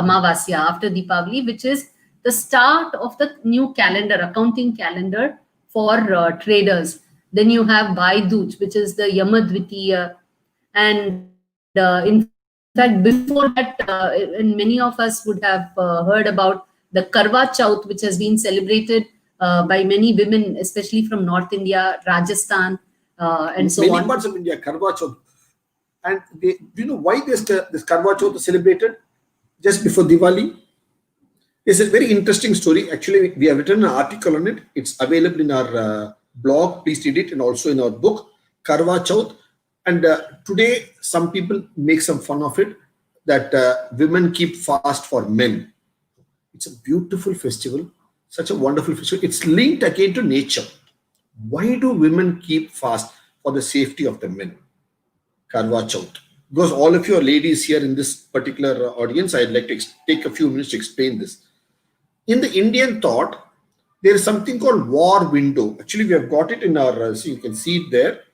Amavasya, after Deepavali, which is the start of the new calendar, accounting calendar for traders. Then you have Baiduj, which is the Yamadvitiya, and in fact, before that, and many of us would have heard about the Karwa Chauth, which has been celebrated by many women, especially from North India, Rajasthan, and so many on. parts of India, Karwa Chauth. And do you know why this Karwa Chauth is celebrated just before Diwali? It's a very interesting story. Actually, we have written an article on it. It's available in our blog. Please read it, and also in our book, Karwa Chauth. And today, some people make some fun of it, that women keep fast for men. It's a beautiful festival, such a wonderful festival. It's linked again to nature. Why do women keep fast? For the safety of the men. Karwa Chauth. Because all of you are ladies here in this particular audience, I'd like to take a few minutes to explain this. In the Indian thought, there is something called war window. Actually, we have got it in our, so you can see it there.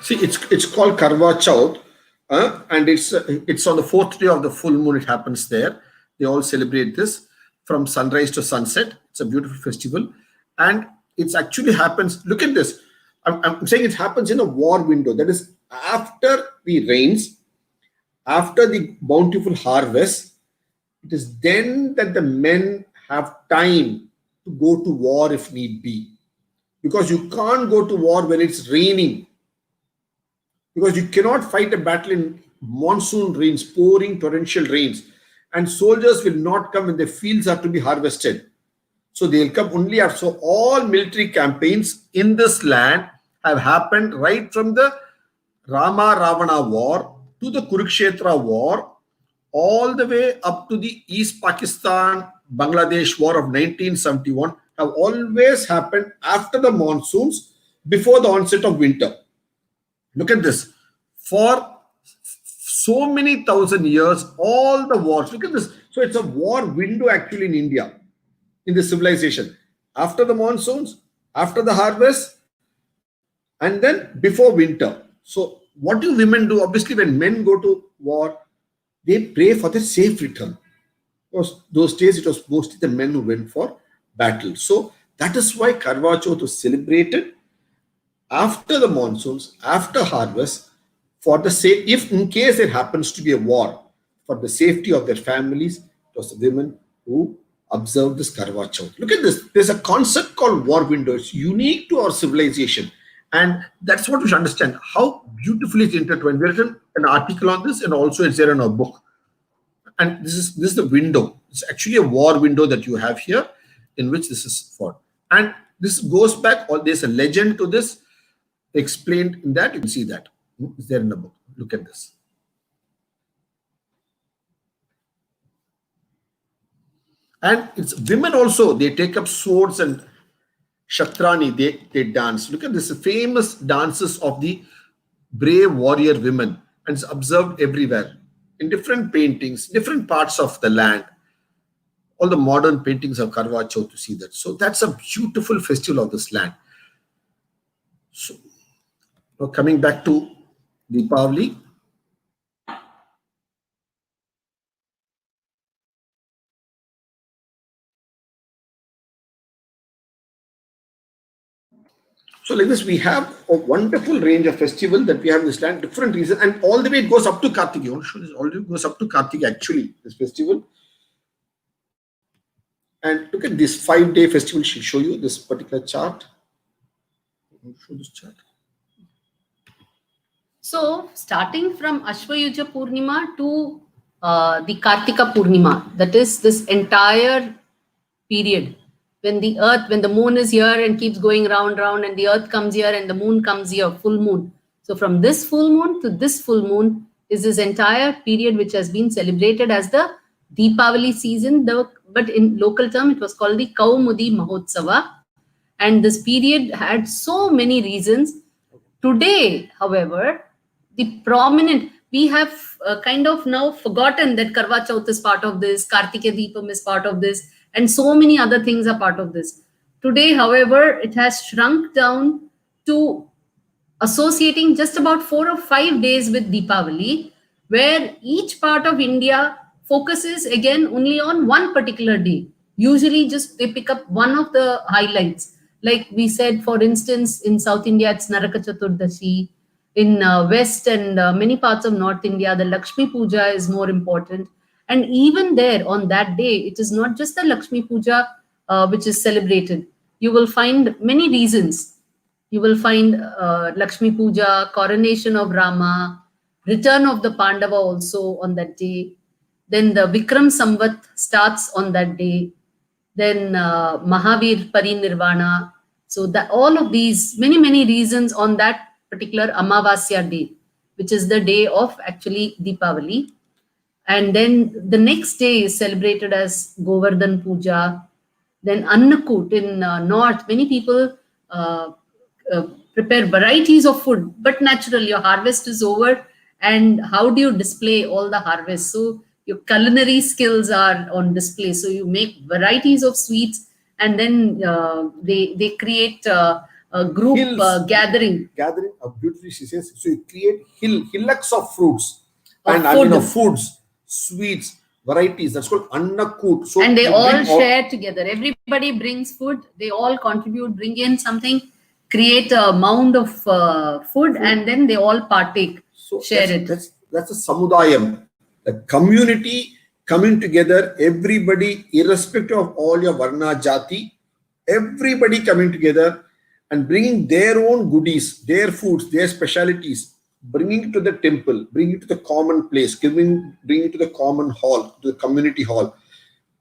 See, it's called Karwa Chauth, and it's on the 4th day of the full moon. It happens there. They all celebrate this from sunrise to sunset. It's a beautiful festival, and it actually happens. Look at this. I'm saying it happens in a war window. That is after the rains, after the bountiful harvest. It is then that the men have time to go to war if need be, because you can't go to war when it's raining. Because you cannot fight a battle in monsoon rains, pouring torrential rains. And soldiers will not come when the fields are to be harvested. So they'll come only after. So all military campaigns in this land have happened right from the Rama-Ravana war to the Kurukshetra war, all the way up to the East Pakistan-Bangladesh war of 1971, have always happened after the monsoons, before the onset of winter. Look at this. For so many thousand years, all the wars. Look at this. So it's a war window actually in India, in the civilization. After the monsoons, after the harvest, and then before winter. So what do women do? Obviously, when men go to war, they pray for the safe return. Because those days it was mostly the men who went for battle. So that is why Karwa Chauth was celebrated after the monsoons, after harvest, for the sake, if in case there happens to be a war, for the safety of their families, it was the women who observed this Karwa Chauth. Look at this. There's a concept called war window. It's unique to our civilization. And that's what we should understand, how beautifully it's intertwined. We written an article on this, and also it's there in our book. And this is the window. It's actually a war window that you have here, in which this is fought. And this goes back, or there's a legend to this explained in that. You can see that. It's there in the book. Look at this. And it's women also, they take up swords and shatrani, they dance. Look at this famous dances of the brave warrior women, and it's observed everywhere in different paintings, different parts of the land. All the modern paintings of Karwa Chauth to see that. So that's a beautiful festival of this land. So now coming back to Deepavali. So like this, we have a wonderful range of festival that we have in this land, different reasons, and all the way it goes up to Kartike. I want to show this, all the way it goes up to Kartike actually, this festival. And look at this 5-day festival. She'll show you this particular chart. I'll show this chart. So, starting from Ashwayuja Purnima to the Kartika Purnima, that is this entire period when the moon is here and keeps going round, and the earth comes here and the moon comes here, full moon. So, from this full moon to this full moon is this entire period which has been celebrated as the Deepavali season, but in local term it was called the Kaumudi Mahotsava. And this period had so many reasons. Today, however, the prominent, we have kind of now forgotten that Karwa Chauth is part of this, Kartike Deepam is part of this, and so many other things are part of this. Today, however, it has shrunk down to associating just about 4 or 5 days with Deepavali, where each part of India focuses again only on one particular day. Usually just they pick up one of the highlights. Like we said, for instance, in South India, it's Naraka Chaturdashi. In West and many parts of North India, the Lakshmi Puja is more important. And even there, on that day, it is not just the Lakshmi Puja which is celebrated. You will find many reasons. You will find Lakshmi Puja, coronation of Rama, return of the Pandava also on that day. Then the Vikram Samvat starts on that day. Then Mahavir Parinirvana. So that all of these, many reasons on that particular Amavasya day, which is the day of actually Deepavali. And then the next day is celebrated as Govardhan Puja. Then Annakut in North, many people prepare varieties of food, but naturally your harvest is over, and how do you display all the harvest? So your culinary skills are on display. So you make varieties of sweets, and then they create a group gathering. Gathering of beautifully, she says. So you create hillocks of fruits and foods, sweets, varieties. That's called Annakut. So and they all share together. Everybody brings food. They all contribute, bring in something, create a mound of food, and then they all partake, so share it. That's a samudayam. The community coming together, everybody, irrespective of all your varna, jati, everybody coming together and bringing their own goodies, their foods, their specialities, bringing it to the temple, bringing it to the common place, bringing it to the common hall, to the community hall,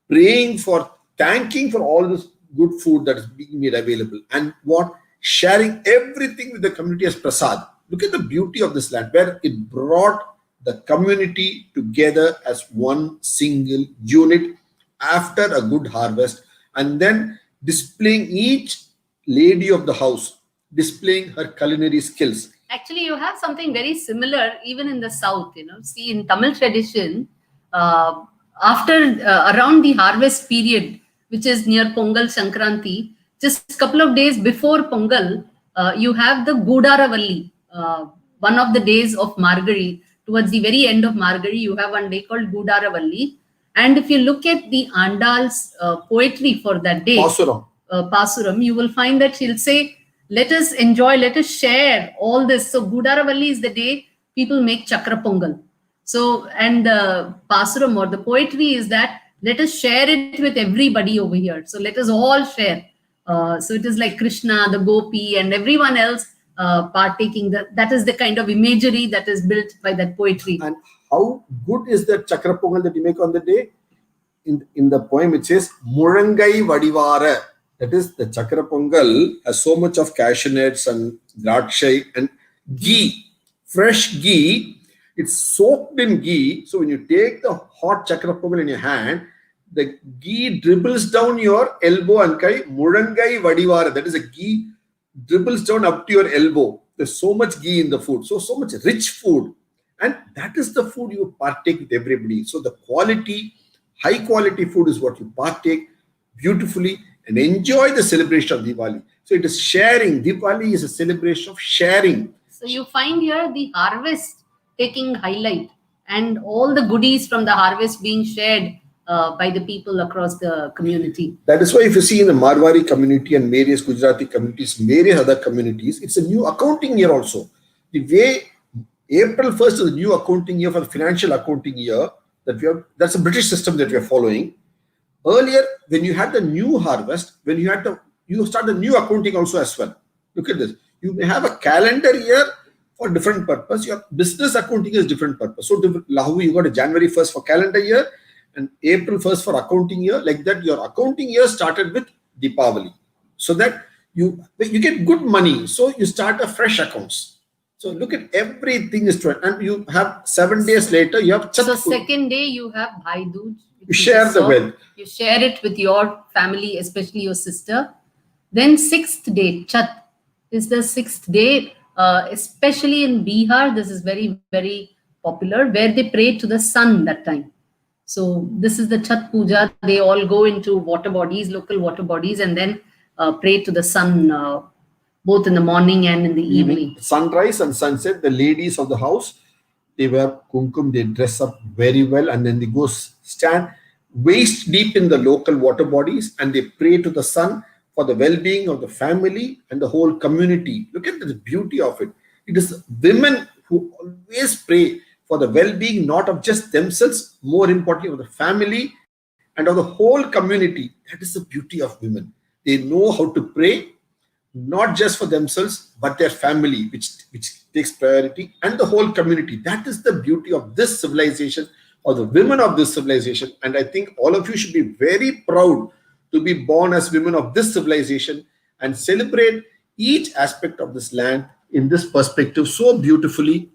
praying for, thanking for all this good food that is being made available, and sharing everything with the community as prasad. Look at the beauty of this land, where it brought the community together as one single unit after a good harvest, and then displaying each lady of the house, displaying her culinary skills. Actually, you have something very similar even in the south. See, in Tamil tradition, after around the harvest period, which is near Pongal Sankranti, just a couple of days before Pongal, you have the Gudaravalli, one of the days of Margari. Towards the very end of Margari, you have one day called Gudaravalli. And if you look at the Andal's poetry for that day, Pasuram. Pasuram, you will find that she'll say, let us enjoy, let us share all this. So Gudaravalli is the day people make Chakra Pongal. So, and the Pasuram or the poetry is that let us share it with everybody over here. So let us all share. So it is like Krishna, the Gopi, and everyone else partaking. That is the kind of imagery that is built by that poetry. And how good is that Chakra Pongal that you make on the day? In the poem, it says, Murangai Vadivara. That is, the Chakra Pongal has so much of cashew nuts and drakshai and ghee, fresh ghee. It's soaked in ghee. So when you take the hot Chakra Pongal in your hand, the ghee dribbles down your elbow and kai, Murangai Vadivara. That is, a ghee dribbles down up to your elbow. There's so much ghee in the food. So much rich food. And that is the food you partake with everybody. So the quality, high quality food is what you partake beautifully and enjoy the celebration of Diwali. So it is sharing. Diwali is a celebration of sharing. So you find here the harvest taking highlight and all the goodies from the harvest being shared by the people across the community. That is why if you see in the Marwari community and various Gujarati communities, various other communities, it's a new accounting year also. The way April 1st is a new accounting year for the financial accounting year that we have. That's a British system that we are following. Earlier, when you had the new harvest, you start the new accounting also as well. Look at this. You may have a calendar year for different purpose. Your business accounting is different purpose. So Lahu, you got a January 1st for calendar year and April 1st for accounting year. Like that, your accounting year started with Deepavali. So that you get good money. So you start a fresh accounts. So look at everything is 12, and you have 7 days later, you have Chat. So second day you have Bhai Dooj. You share the wealth. You share it with your family, especially your sister. Then 6th day, Chat is the 6th day, especially in Bihar. This is very, very popular, where they pray to the sun that time. So this is the Chat Puja. They all go into water bodies, local water bodies, and then pray to the sun, both in the morning and in the evening. Sunrise and sunset, the ladies of the house, they wear kumkum, they dress up very well, and then they go stand waist deep in the local water bodies and they pray to the sun for the well-being of the family and the whole community. Look at the beauty of it. It is women who always pray for the well-being, not of just themselves, more importantly of the family and of the whole community. That is the beauty of women. They know how to pray, not just for themselves, but their family, which takes priority, and the whole community. That is the beauty of this civilization, or the women of this civilization. And I think all of you should be very proud to be born as women of this civilization and celebrate each aspect of this land in this perspective so beautifully.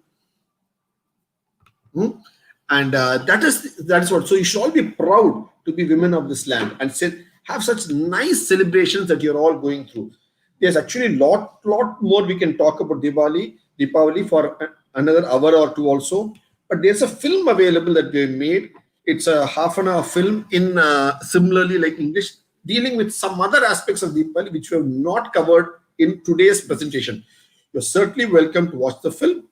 And that is what. So you should all be proud to be women of this land and have such nice celebrations that you're all going through. There's actually lot more we can talk about Deepavali for another hour or two also. But there's a film available that they made. It's a half-an-hour film in similarly like English, dealing with some other aspects of Deepavali which we have not covered in today's presentation. You're certainly welcome to watch the film.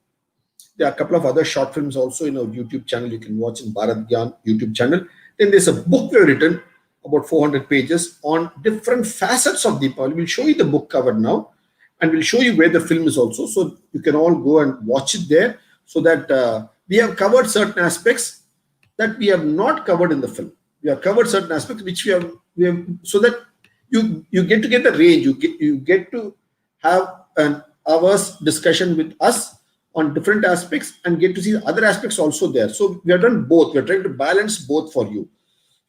There are a couple of other short films also in our YouTube channel. You can watch in Bharat Gyan YouTube channel. Then there's a book we've written, about 400 pages, on different facets of Deepavali. We'll show you the book cover now, and we'll show you where the film is also, so you can all go and watch it there, so that we have covered certain aspects that we have not covered in the film. We have covered certain aspects which we have so that you get to get the range. You get to have an hour's discussion with us on different aspects and get to see the other aspects also there. So we have done both. We are trying to balance both for you.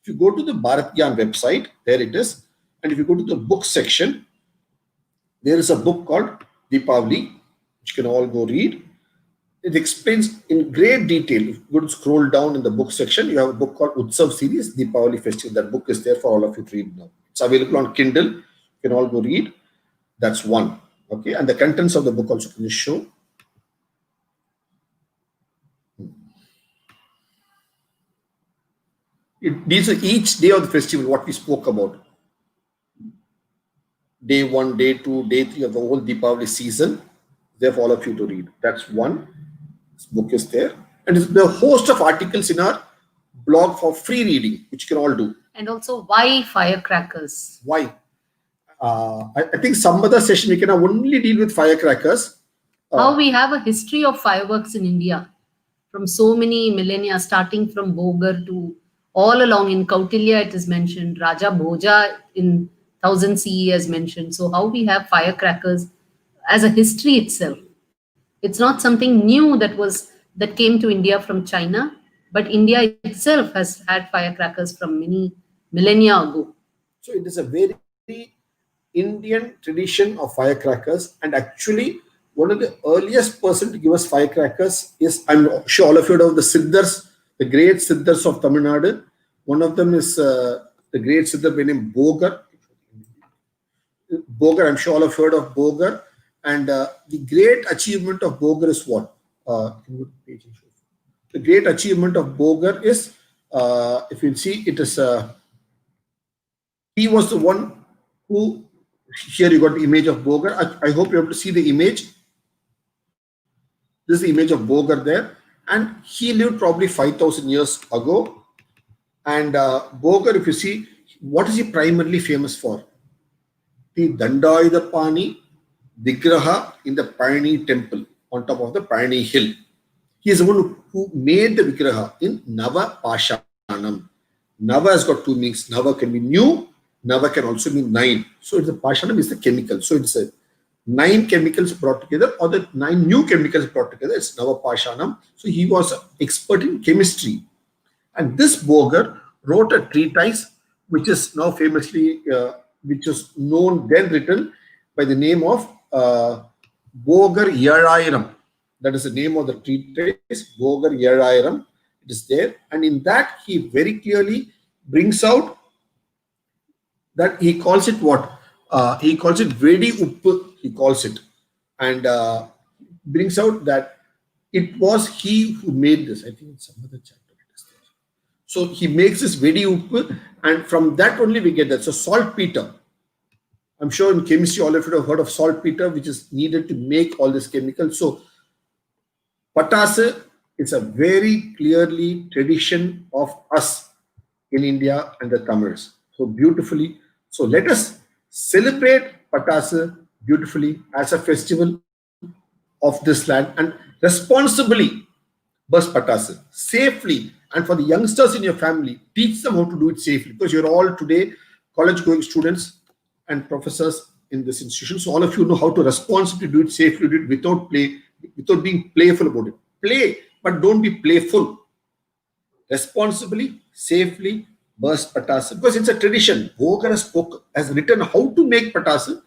If you go to the Bharat Gyan website, there it is. And if you go to the book section, there is a book called Deepavali, which you can all go read. It explains in great detail. If you go to scroll down in the book section, you have a book called Utsav series, Deepavali festival. That book is there for all of you to read now. It's available on Kindle. You can all go read. That's one. Okay. And the contents of the book also can you show. These are each day of the festival, what we spoke about. Day 1, day 2, day 3 of the whole Deepavali season. There for all of you to read. That's one. This book is there. And the host of articles in our blog for free reading, which you can all do. And also, why firecrackers? Why? I think some other session we can only deal with firecrackers. How we have a history of fireworks in India from so many millennia, starting from Bogar to all along in Kautilya, it is mentioned. Raja Bhoja in 1000 CE is mentioned. So, how we have firecrackers as a history itself. It's not something new that came to India from China, but India itself has had firecrackers from many millennia ago. So it is a very Indian tradition of firecrackers, and actually one of the earliest person to give us firecrackers is, I'm sure all of you know the Siddhars, the great Siddhars of Tamil Nadu. One of them is the great Siddhar by name Bogar. Bogar, I'm sure all of you heard of Bogar. And the great achievement of Bogar is what? The great achievement of Bogar is, if you see, it is, he was the one who, here you got the image of Bogar. I hope you're able to see the image. This is the image of Bogar there. And he lived probably 5,000 years ago. And Bogar, if you see, what is he primarily famous for? The Dandayudapani Vigraha in the Payani temple on top of the Payani hill. He is the one who made the Vigraha in Nava Pashanam. Nava has got two meanings. Nava can be new. Nava can also mean 9. So it's the Pashanam is the chemical. So it's a 9 chemicals brought together, or the 9 new chemicals brought together. It's Nava Pashanam. So he was an expert in chemistry. And this Bogar wrote a treatise, which is now famously, which is known, then written by the name of Bogar Yarayiram. That is the name of the treatise, Bogar Yarayiram. It is there. And in that, he very clearly brings out that he calls it what? He calls it Vedi Uppu, he calls it. And brings out that it was he who made this. I think it's some other chapter. So he makes this Vedi Uppu, and from that only we get that. So saltpeter. I'm sure in chemistry all of you have heard of saltpeter, which is needed to make all this chemical. So Patasa is a very clearly tradition of us in India and the Tamils. So beautifully. So let us celebrate Patasa beautifully as a festival of this land and responsibly burst Patasa safely. And for the youngsters in your family, teach them how to do it safely, because you're all today college-going students and professors in this institution. So all of you know how to responsibly do it safely, do it without play, without being playful about it. Play, but don't be playful. Responsibly, safely, burst Patasa, because it's a tradition. Bogar has written how to make Patasa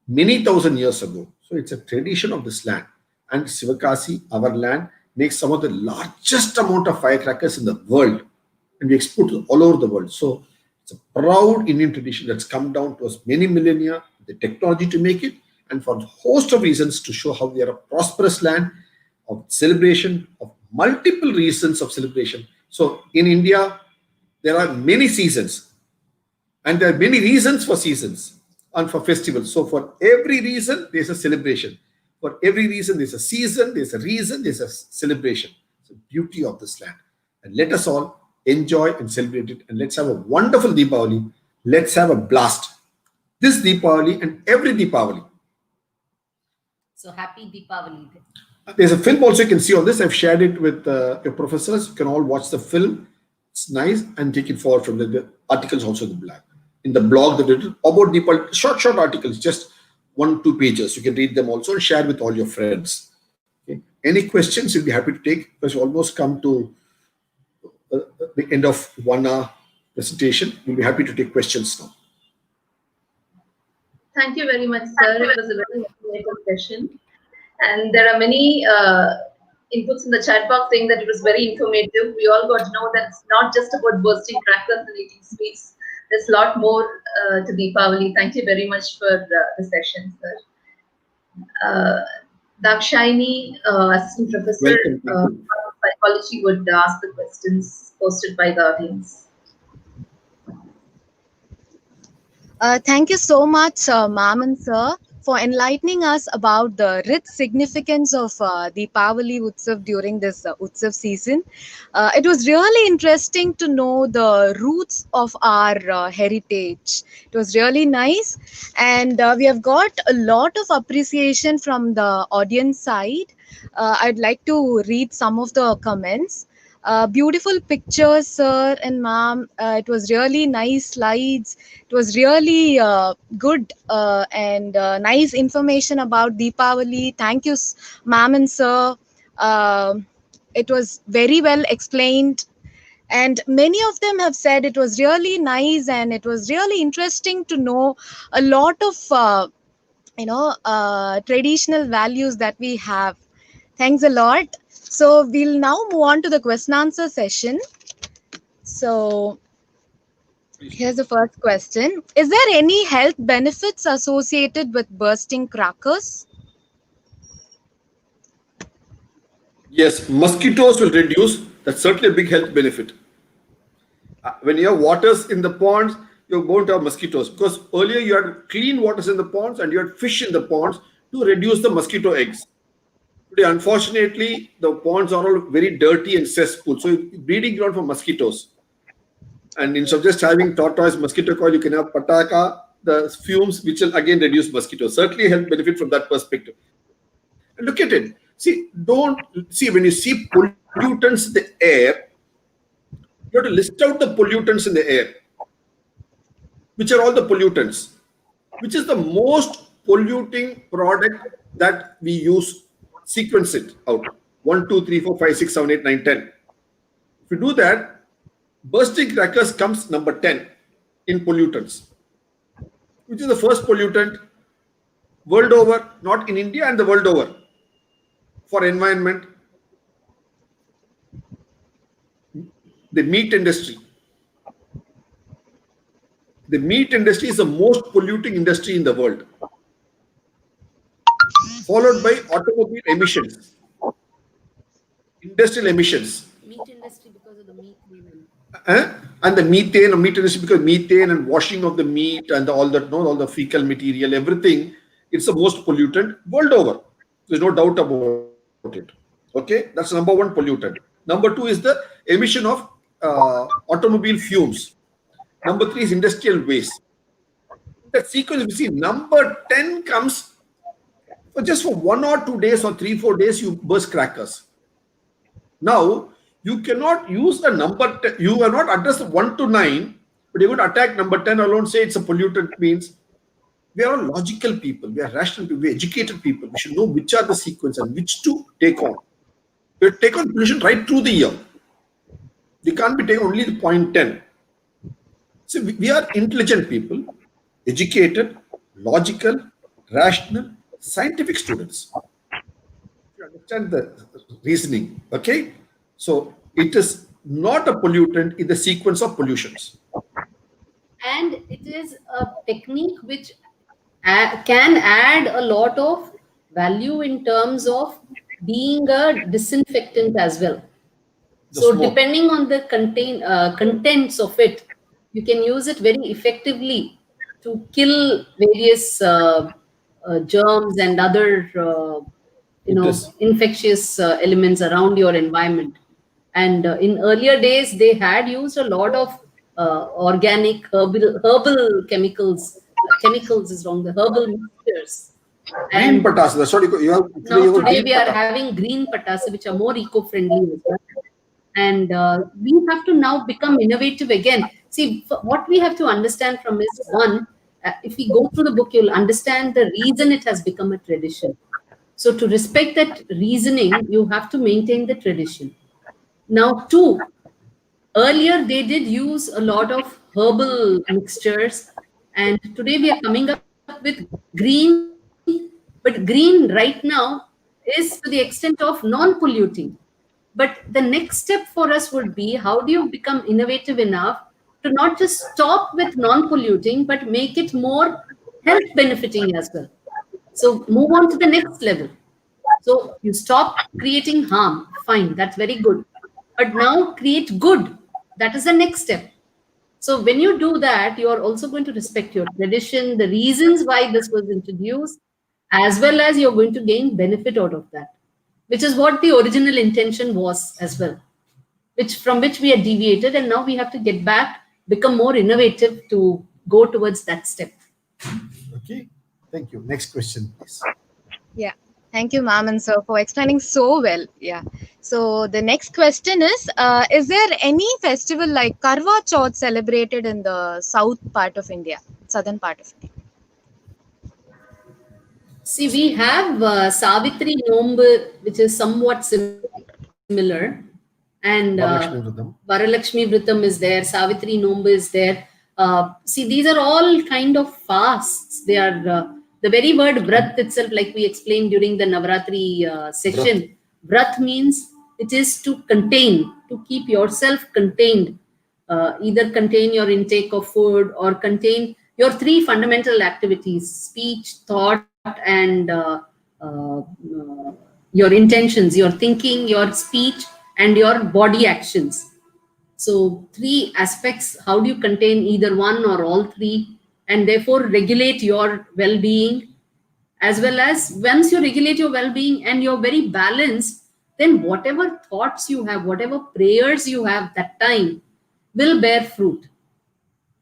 many thousand years ago. So it's a tradition of this land. And Sivakasi, our land, makes some of the largest amount of firecrackers in the world. And we export all over the world. So it's a proud Indian tradition that's come down to us many millennia, the technology to make it, and for a host of reasons to show how we are a prosperous land of celebration, of multiple reasons of celebration. So in India, there are many seasons, and there are many reasons for seasons and for festivals. So for every reason, there's a celebration. For every reason, there's a season, there's a reason, there's a celebration. It's the beauty of this land. And let us all enjoy and celebrate it. And let's have a wonderful Deepavali. Let's have a blast. This Deepavali and every Deepavali. So happy Deepavali. There's a film also you can see on this. I've shared it with your professors. You can all watch the film. It's nice, and take it forward from the articles also in the blog that written about Deepavali. Short articles, just 1-2 pages. You can read them also and share with all your friends. Okay. Any questions you'll be happy to take, because we almost come to the end of 1 hour presentation. We'll be happy to take questions now. Thank you very much, sir. It was a very informative session. And there are many inputs in the chat box saying that it was very informative. We all got to know that it's not just about bursting crackers and eating sweets. There's a lot more to Deepavali. Thank you very much for the session, sir. Dakshayani, Assistant Professor of Psychology, would ask the questions posted by the audience. Thank you so much, ma'am and sir. for enlightening us about the rich significance of Deepavali Utsav during this Utsav season. It was really interesting to know the roots of our heritage. It was really nice, and we have got a lot of appreciation from the audience side. I'd like to read some of the comments. Beautiful pictures, sir and ma'am. It was really nice slides. It was really good and nice information about Deepavali. Thank you, ma'am and sir. It was very well explained. And many of them have said it was really nice and it was really interesting to know a lot of traditional values that we have. Thanks a lot. So we'll now move on to the question answer session. So here's the first question. Is there any health benefits associated with bursting crackers? Yes, mosquitoes will reduce. That's certainly a big health benefit. When you have waters in the ponds, you're going to have mosquitoes, because earlier you had clean waters in the ponds and you had fish in the ponds to reduce the mosquito eggs. Today, unfortunately, the ponds are all very dirty and cesspool, so it's breeding ground for mosquitoes. And instead of just having tortoise mosquito coil, you can have pataka, the fumes, which will again reduce mosquitoes. Certainly health benefit from that perspective. And look at it. See, when you see pollutants in the air, you have to list out the pollutants in the air. Which are all the pollutants? Which is the most polluting product that we use? Sequence it out. 1, 2, 3, 4, 5, 6, 7, 8, 9, 10. If you do that, bursting crackers comes number 10 in pollutants, which is the first pollutant world over, not in India and the world over, for environment. The meat industry. The meat industry is the most polluting industry in the world, followed by automobile emissions, industrial emissions. Meat industry because of the meat. And the meat industry because methane and washing of the meat and all the fecal material, everything, it's the most pollutant world over. There's no doubt about it. Okay, that's number one pollutant. Number two is the emission of automobile fumes. Number three is industrial waste. That sequence, we see number 10 comes just for 1 or 2 days or 3, 4 days, you burst crackers. Now, you cannot use the number 10, you are not addressed 1 to 9, but you're going to attack number 10 alone, say it's a pollutant. Means we are all logical people, we are rational people, we are educated people. We should know which are the sequence and which to take on. We take on pollution right through the year. They can't be taken only the point 10. So we are intelligent people, educated, logical, rational, scientific students. You understand the reasoning, okay? So it is not a pollutant in the sequence of pollutions. And it is a technique which can add a lot of value in terms of being a disinfectant as well. So depending on the contents of it, you can use it very effectively to kill various germs and other infectious elements around your environment. And in earlier days, they had used a lot of organic herbal chemicals. Chemicals is wrong. The herbal mixtures. Green patasa. That's what you have. Now today we are having green patasa, which are more eco-friendly as well. And we have to now become innovative again. See, what we have to understand from is one, if we go through the book, you'll understand the reason it has become a tradition. So to respect that reasoning, you have to maintain the tradition. Now, two, earlier they did use a lot of herbal mixtures, and today we are coming up with green, but green right now is to the extent of non-polluting. But the next step for us would be, how do you become innovative enough to not just stop with non-polluting, but make it more health benefiting as well? So move on to the next level. So you stop creating harm, fine, that's very good. But now create good. That is the next step. So when you do that, you are also going to respect your tradition, the reasons why this was introduced, as well as you're going to gain benefit out of that, which is what the original intention was as well, which from which we had deviated, and now we have to get back, become more innovative to go towards that step. Okay, thank you. Next question, please. Yeah. Thank you, ma'am and sir, for explaining so well. Yeah. So the next question is there any festival like Karwa Chauth celebrated in the south part of India, southern part of India? See, we have Savitri Nombu, which is somewhat similar, and Varalakshmi Vratam. Varalakshmi Vratam is there, Savitri Nombu is there. See, these are all kind of fasts. They are the very word vrat itself, like we explained during the Navratri session. Vrat means it is to contain, to keep yourself contained. Either contain your intake of food or contain your three fundamental activities: speech, thought, and your intentions, your thinking, your speech, and your body actions. So three aspects: how do you contain either one or all three, and therefore regulate your well-being, as well as once you regulate your well-being and you're very balanced, then whatever thoughts you have, whatever prayers you have that time will bear fruit.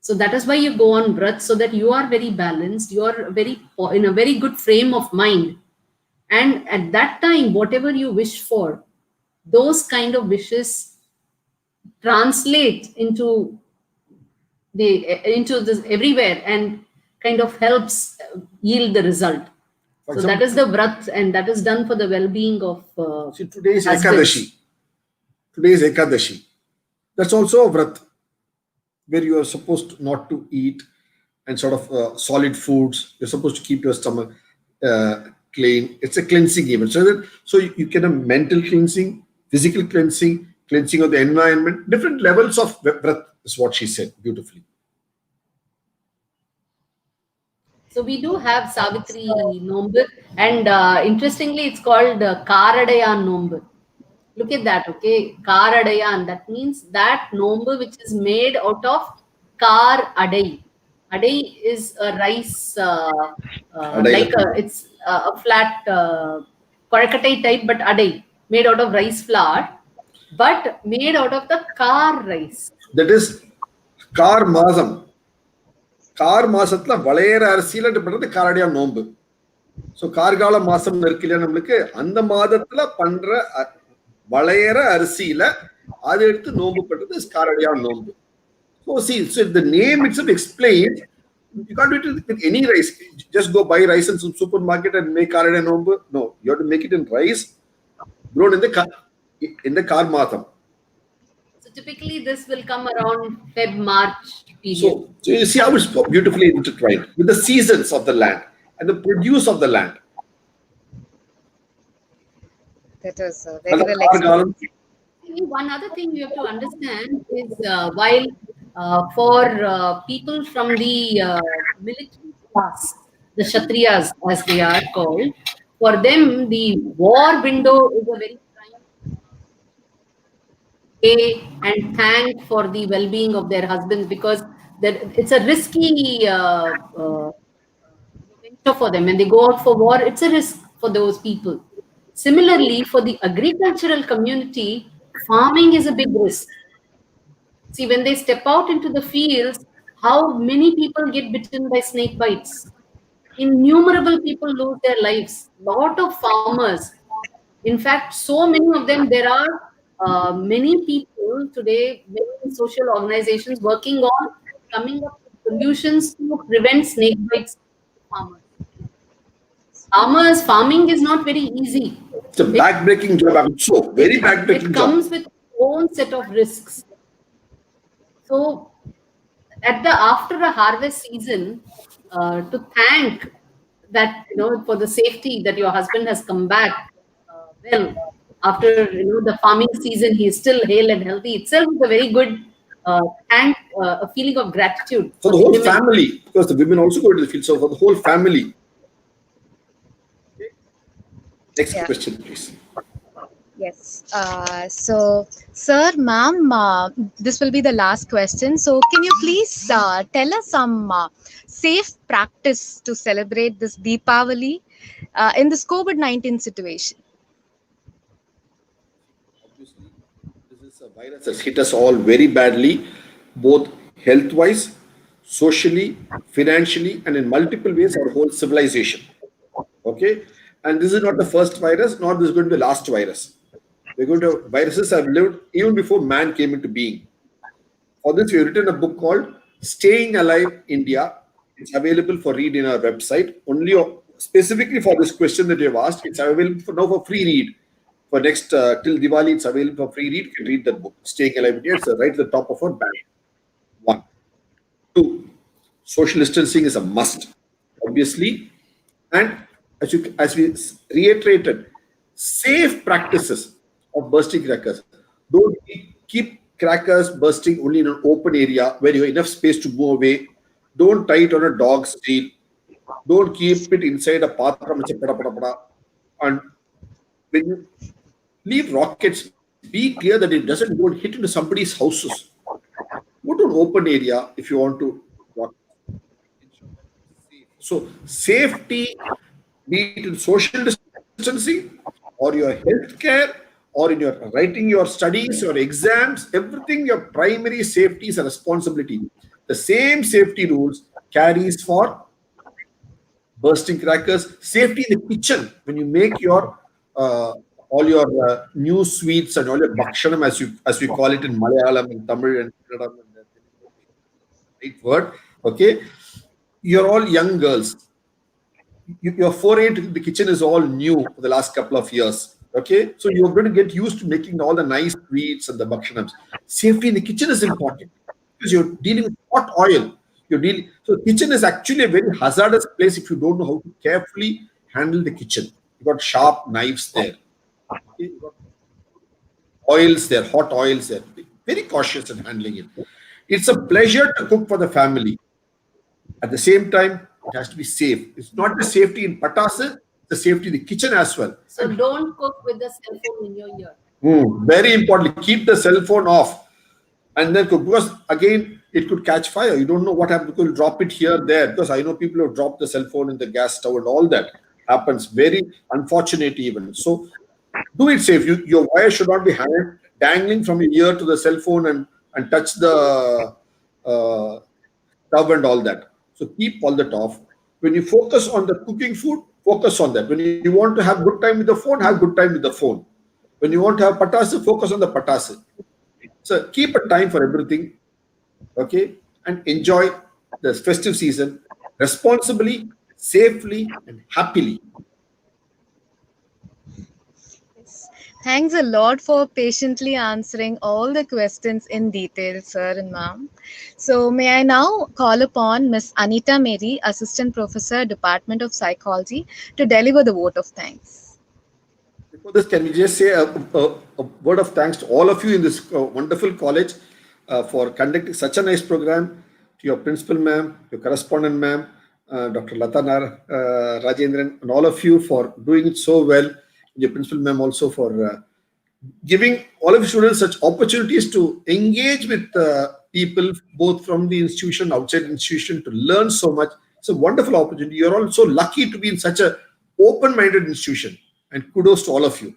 So that is why you go on vrat, so that you are very balanced, you are in a very good frame of mind. And at that time, whatever you wish for, those kind of wishes translate into this everywhere and kind of helps yield the result. For So that is the vrat, and that is done for the well-being of see, today is husbands. Ekadashi. Today is Ekadashi. That's also a vrat, where you are supposed not to eat and sort of solid foods. You're supposed to keep your stomach clean. It's a cleansing event. So you can have mental cleansing, physical cleansing, cleansing of the environment. Different levels of vrat is what she said beautifully. So we do have Savitri Nombu, and interestingly, it's called Karadayan Nombu. Look at that, okay? Karadayan, that means that Nombu which is made out of Kar Adai. Adai is a rice, Adai. it's a flat korakatai type, but Adai, made out of rice flour, but made out of the Kar rice. That is Kar Masam. Car மாசத்துல வளையற அரிசியில பண்றது காரடியா நோன்பு. So கார்கால மாசம் இருக்கு இல்லையா நம்மளுக்கு, அந்த மாதத்துல பண்ற வளையற அரிசியில அதை எடுத்து நோன்பு பண்றது காரடியா நோன்பு. So see, so the name itself explains you can't do it with any rice. Just go buy rice in some supermarket and make karadiya nombu. No, you have to make it in rice grown in the kar matham. So typically this will come around Feb, March period. So you see how it's beautifully intertwined with the seasons of the land and the produce of the land. That was very well explained. One other thing you have to understand is while for people from the military class, the Kshatriyas as they are called, for them the war window is a very prime day and thank for the well-being of their husbands, because it's a risky venture for them. When they go out for war, it's a risk for those people. Similarly, for the agricultural community, farming is a big risk. See, when they step out into the fields, how many people get bitten by snake bites? Innumerable people lose their lives. Lot of farmers. In fact, so many of them, there are many people today, many social organizations working on coming up with solutions to prevent snake bites for farmers. Farming is not very easy. It's a back-breaking job. I'm so very back-breaking job. It comes with its own set of risks. So, after a harvest season, to thank that for the safety that your husband has come back well after the farming season, he is still hale and healthy. Itself is a very good a feeling of gratitude for the whole family, because the women also go to the field. So for the whole family. Next question, please. Yes. So, sir, ma'am, this will be the last question. So, can you please tell us some safe practice to celebrate this Deepavali? in this COVID-19 situation? Obviously, this is a virus that's hit us all very badly, both health-wise, socially, financially, and in multiple ways, our whole civilization. Okay? And this is not the first virus, nor this is going to be the last virus. Viruses have lived even before man came into being. For this, we have written a book called Staying Alive India. It's available for read in our website. Only specifically for this question that you have asked, it's available now for free read. For next till Diwali, it's available for free read. You can read that book, Staying Alive India. It's right at the top of our bag. 1. 2. Social distancing is a must, obviously. And as we reiterated, safe practices of bursting crackers. Don't keep crackers bursting only in an open area where you have enough space to move away. Don't tie it on a dog's tail. Don't keep it inside a patra. And when you leave rockets, be clear that it doesn't go and hit into somebody's houses. Go to an open area if you want to rock. So safety, be it in social distancing or your healthcare or in your writing your studies, your exams, everything, your primary safety is a responsibility. The same safety rules carries for bursting crackers, safety in the kitchen when you make your all your new sweets and all your bhakshanam, as we call it in Malayalam and Tamil and Kannadam and right word. Okay, you're all young girls. Your foray into the kitchen is all new for the last couple of years. Okay, so you're going to get used to making all the nice sweets and the bhakshanams. Safety in the kitchen is important because you're dealing with hot oil. So kitchen is actually a very hazardous place if you don't know how to carefully handle the kitchen. You got sharp knives there. Okay? You got oils there, hot oils there. Be very cautious in handling it. It's a pleasure to cook for the family. At the same time, it has to be safe. It's not the safety in patasa, it's the safety in the kitchen as well. So don't cook with the cell phone in your ear. Very important. Keep the cell phone off and then cook, because again, it could catch fire. You don't know what happens. You could drop it here, there, because I know people have dropped the cell phone in the gas stove and all that happens. Very unfortunate even. So do it safe. Your wire should not be dangling from your ear to the cell phone and touch the stove and all that. So keep all that off. When you focus on the cooking food, focus on that. When you want to have good time with the phone, have good time with the phone. When you want to have patasa, focus on the patasa. So keep a time for everything. Okay, and enjoy the festive season responsibly, safely, and happily. Thanks a lot for patiently answering all the questions in detail, sir and ma'am. So may I now call upon Miss Anita Mary, Assistant Professor, Department of Psychology, to deliver the vote of thanks. Before this, can we just say a word of thanks to all of you in this wonderful college for conducting such a nice program, to your principal ma'am, your correspondent ma'am, Dr. Lata Rajendran, and all of you for doing it so well. Your principal ma'am also for giving all of the students such opportunities to engage with people both from the institution, outside the institution, to learn so much. It's a wonderful opportunity. You're all so lucky to be in such a open-minded institution, and kudos to all of you.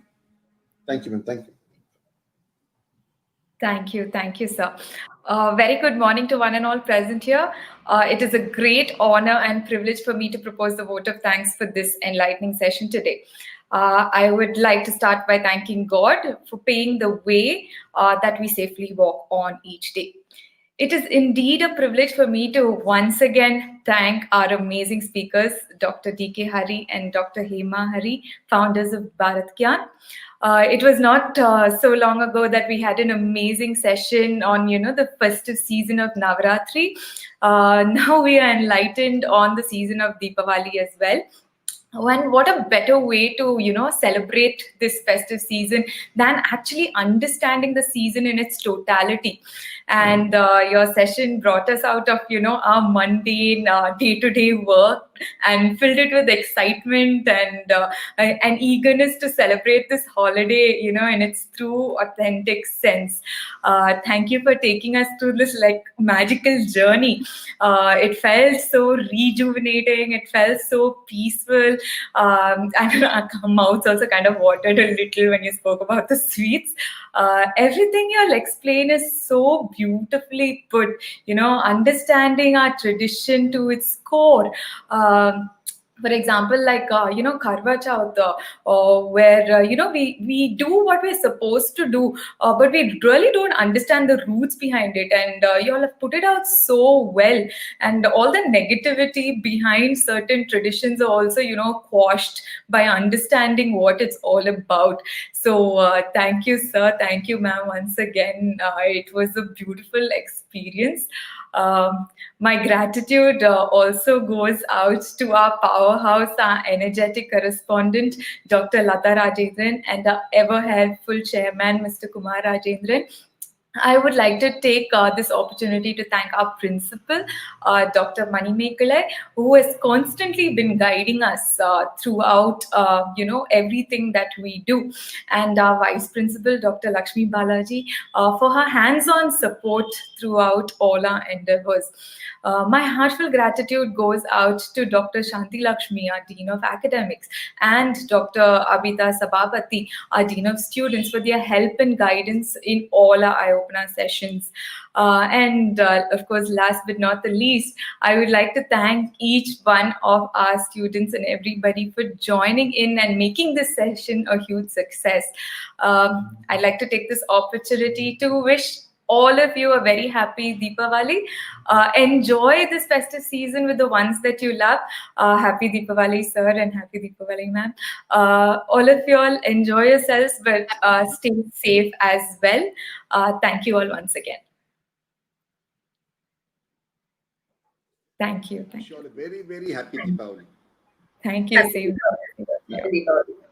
Thank you, ma'am. Thank you. Thank you, sir. Very good morning to one and all present here. It is a great honor and privilege for me to propose the vote of thanks for this enlightening session today. I would like to start by thanking God for paving the way that we safely walk on each day. It is indeed a privilege for me to once again thank our amazing speakers, Dr. D.K. Hari and Dr. Hema Hari, founders of Bharat Gyan. It was not so long ago that we had an amazing session on, the festive season of Navaratri. Now we are enlightened on the season of Deepavali as well. And what a better way to, celebrate this festive season than actually understanding the season in its totality. And your session brought us out of, our mundane day-to-day work and filled it with excitement and eagerness to celebrate this holiday, in its true, authentic sense. Thank you for taking us through this magical journey. It felt so rejuvenating. It felt so peaceful. And our mouths also kind of watered a little when you spoke about the sweets. Everything you'll explain is so beautifully put. Understanding our tradition to its core. For example, Karva Chauth, where we do what we're supposed to do, but we really don't understand the roots behind it. And you all have put it out so well. And all the negativity behind certain traditions are also, quashed by understanding what it's all about. So thank you, sir. Thank you, ma'am, once again. It was a beautiful experience. My gratitude also goes out to our powerhouse, our energetic correspondent, Dr. Lata Rajendran, and our ever helpful chairman, Mr. Kumar Rajendran. I would like to take this opportunity to thank our principal, Dr. Mani Mekalai, who has constantly been guiding us throughout, everything that we do, and our vice principal, Dr. Lakshmi Balaji, for her hands-on support throughout all our endeavors. My heartfelt gratitude goes out to Dr. Shanti Lakshmi, our Dean of Academics, and Dr. Abhita Sabapati, our Dean of Students, for their help and guidance in all our eye-opener sessions. And of course, last but not the least, I would like to thank each one of our students and everybody for joining in and making this session a huge success. I'd like to take this opportunity to wish all of you a very happy Deepavali. Enjoy this festive season with the ones that you love. Happy Deepavali, sir, and happy Deepavali, ma'am. All of you all enjoy yourselves, but stay safe as well. Thank you all once again. Thank you. Wish you all a very, very happy Deepavali. Thank you. Happy Same. Deepavali. Happy Deepavali.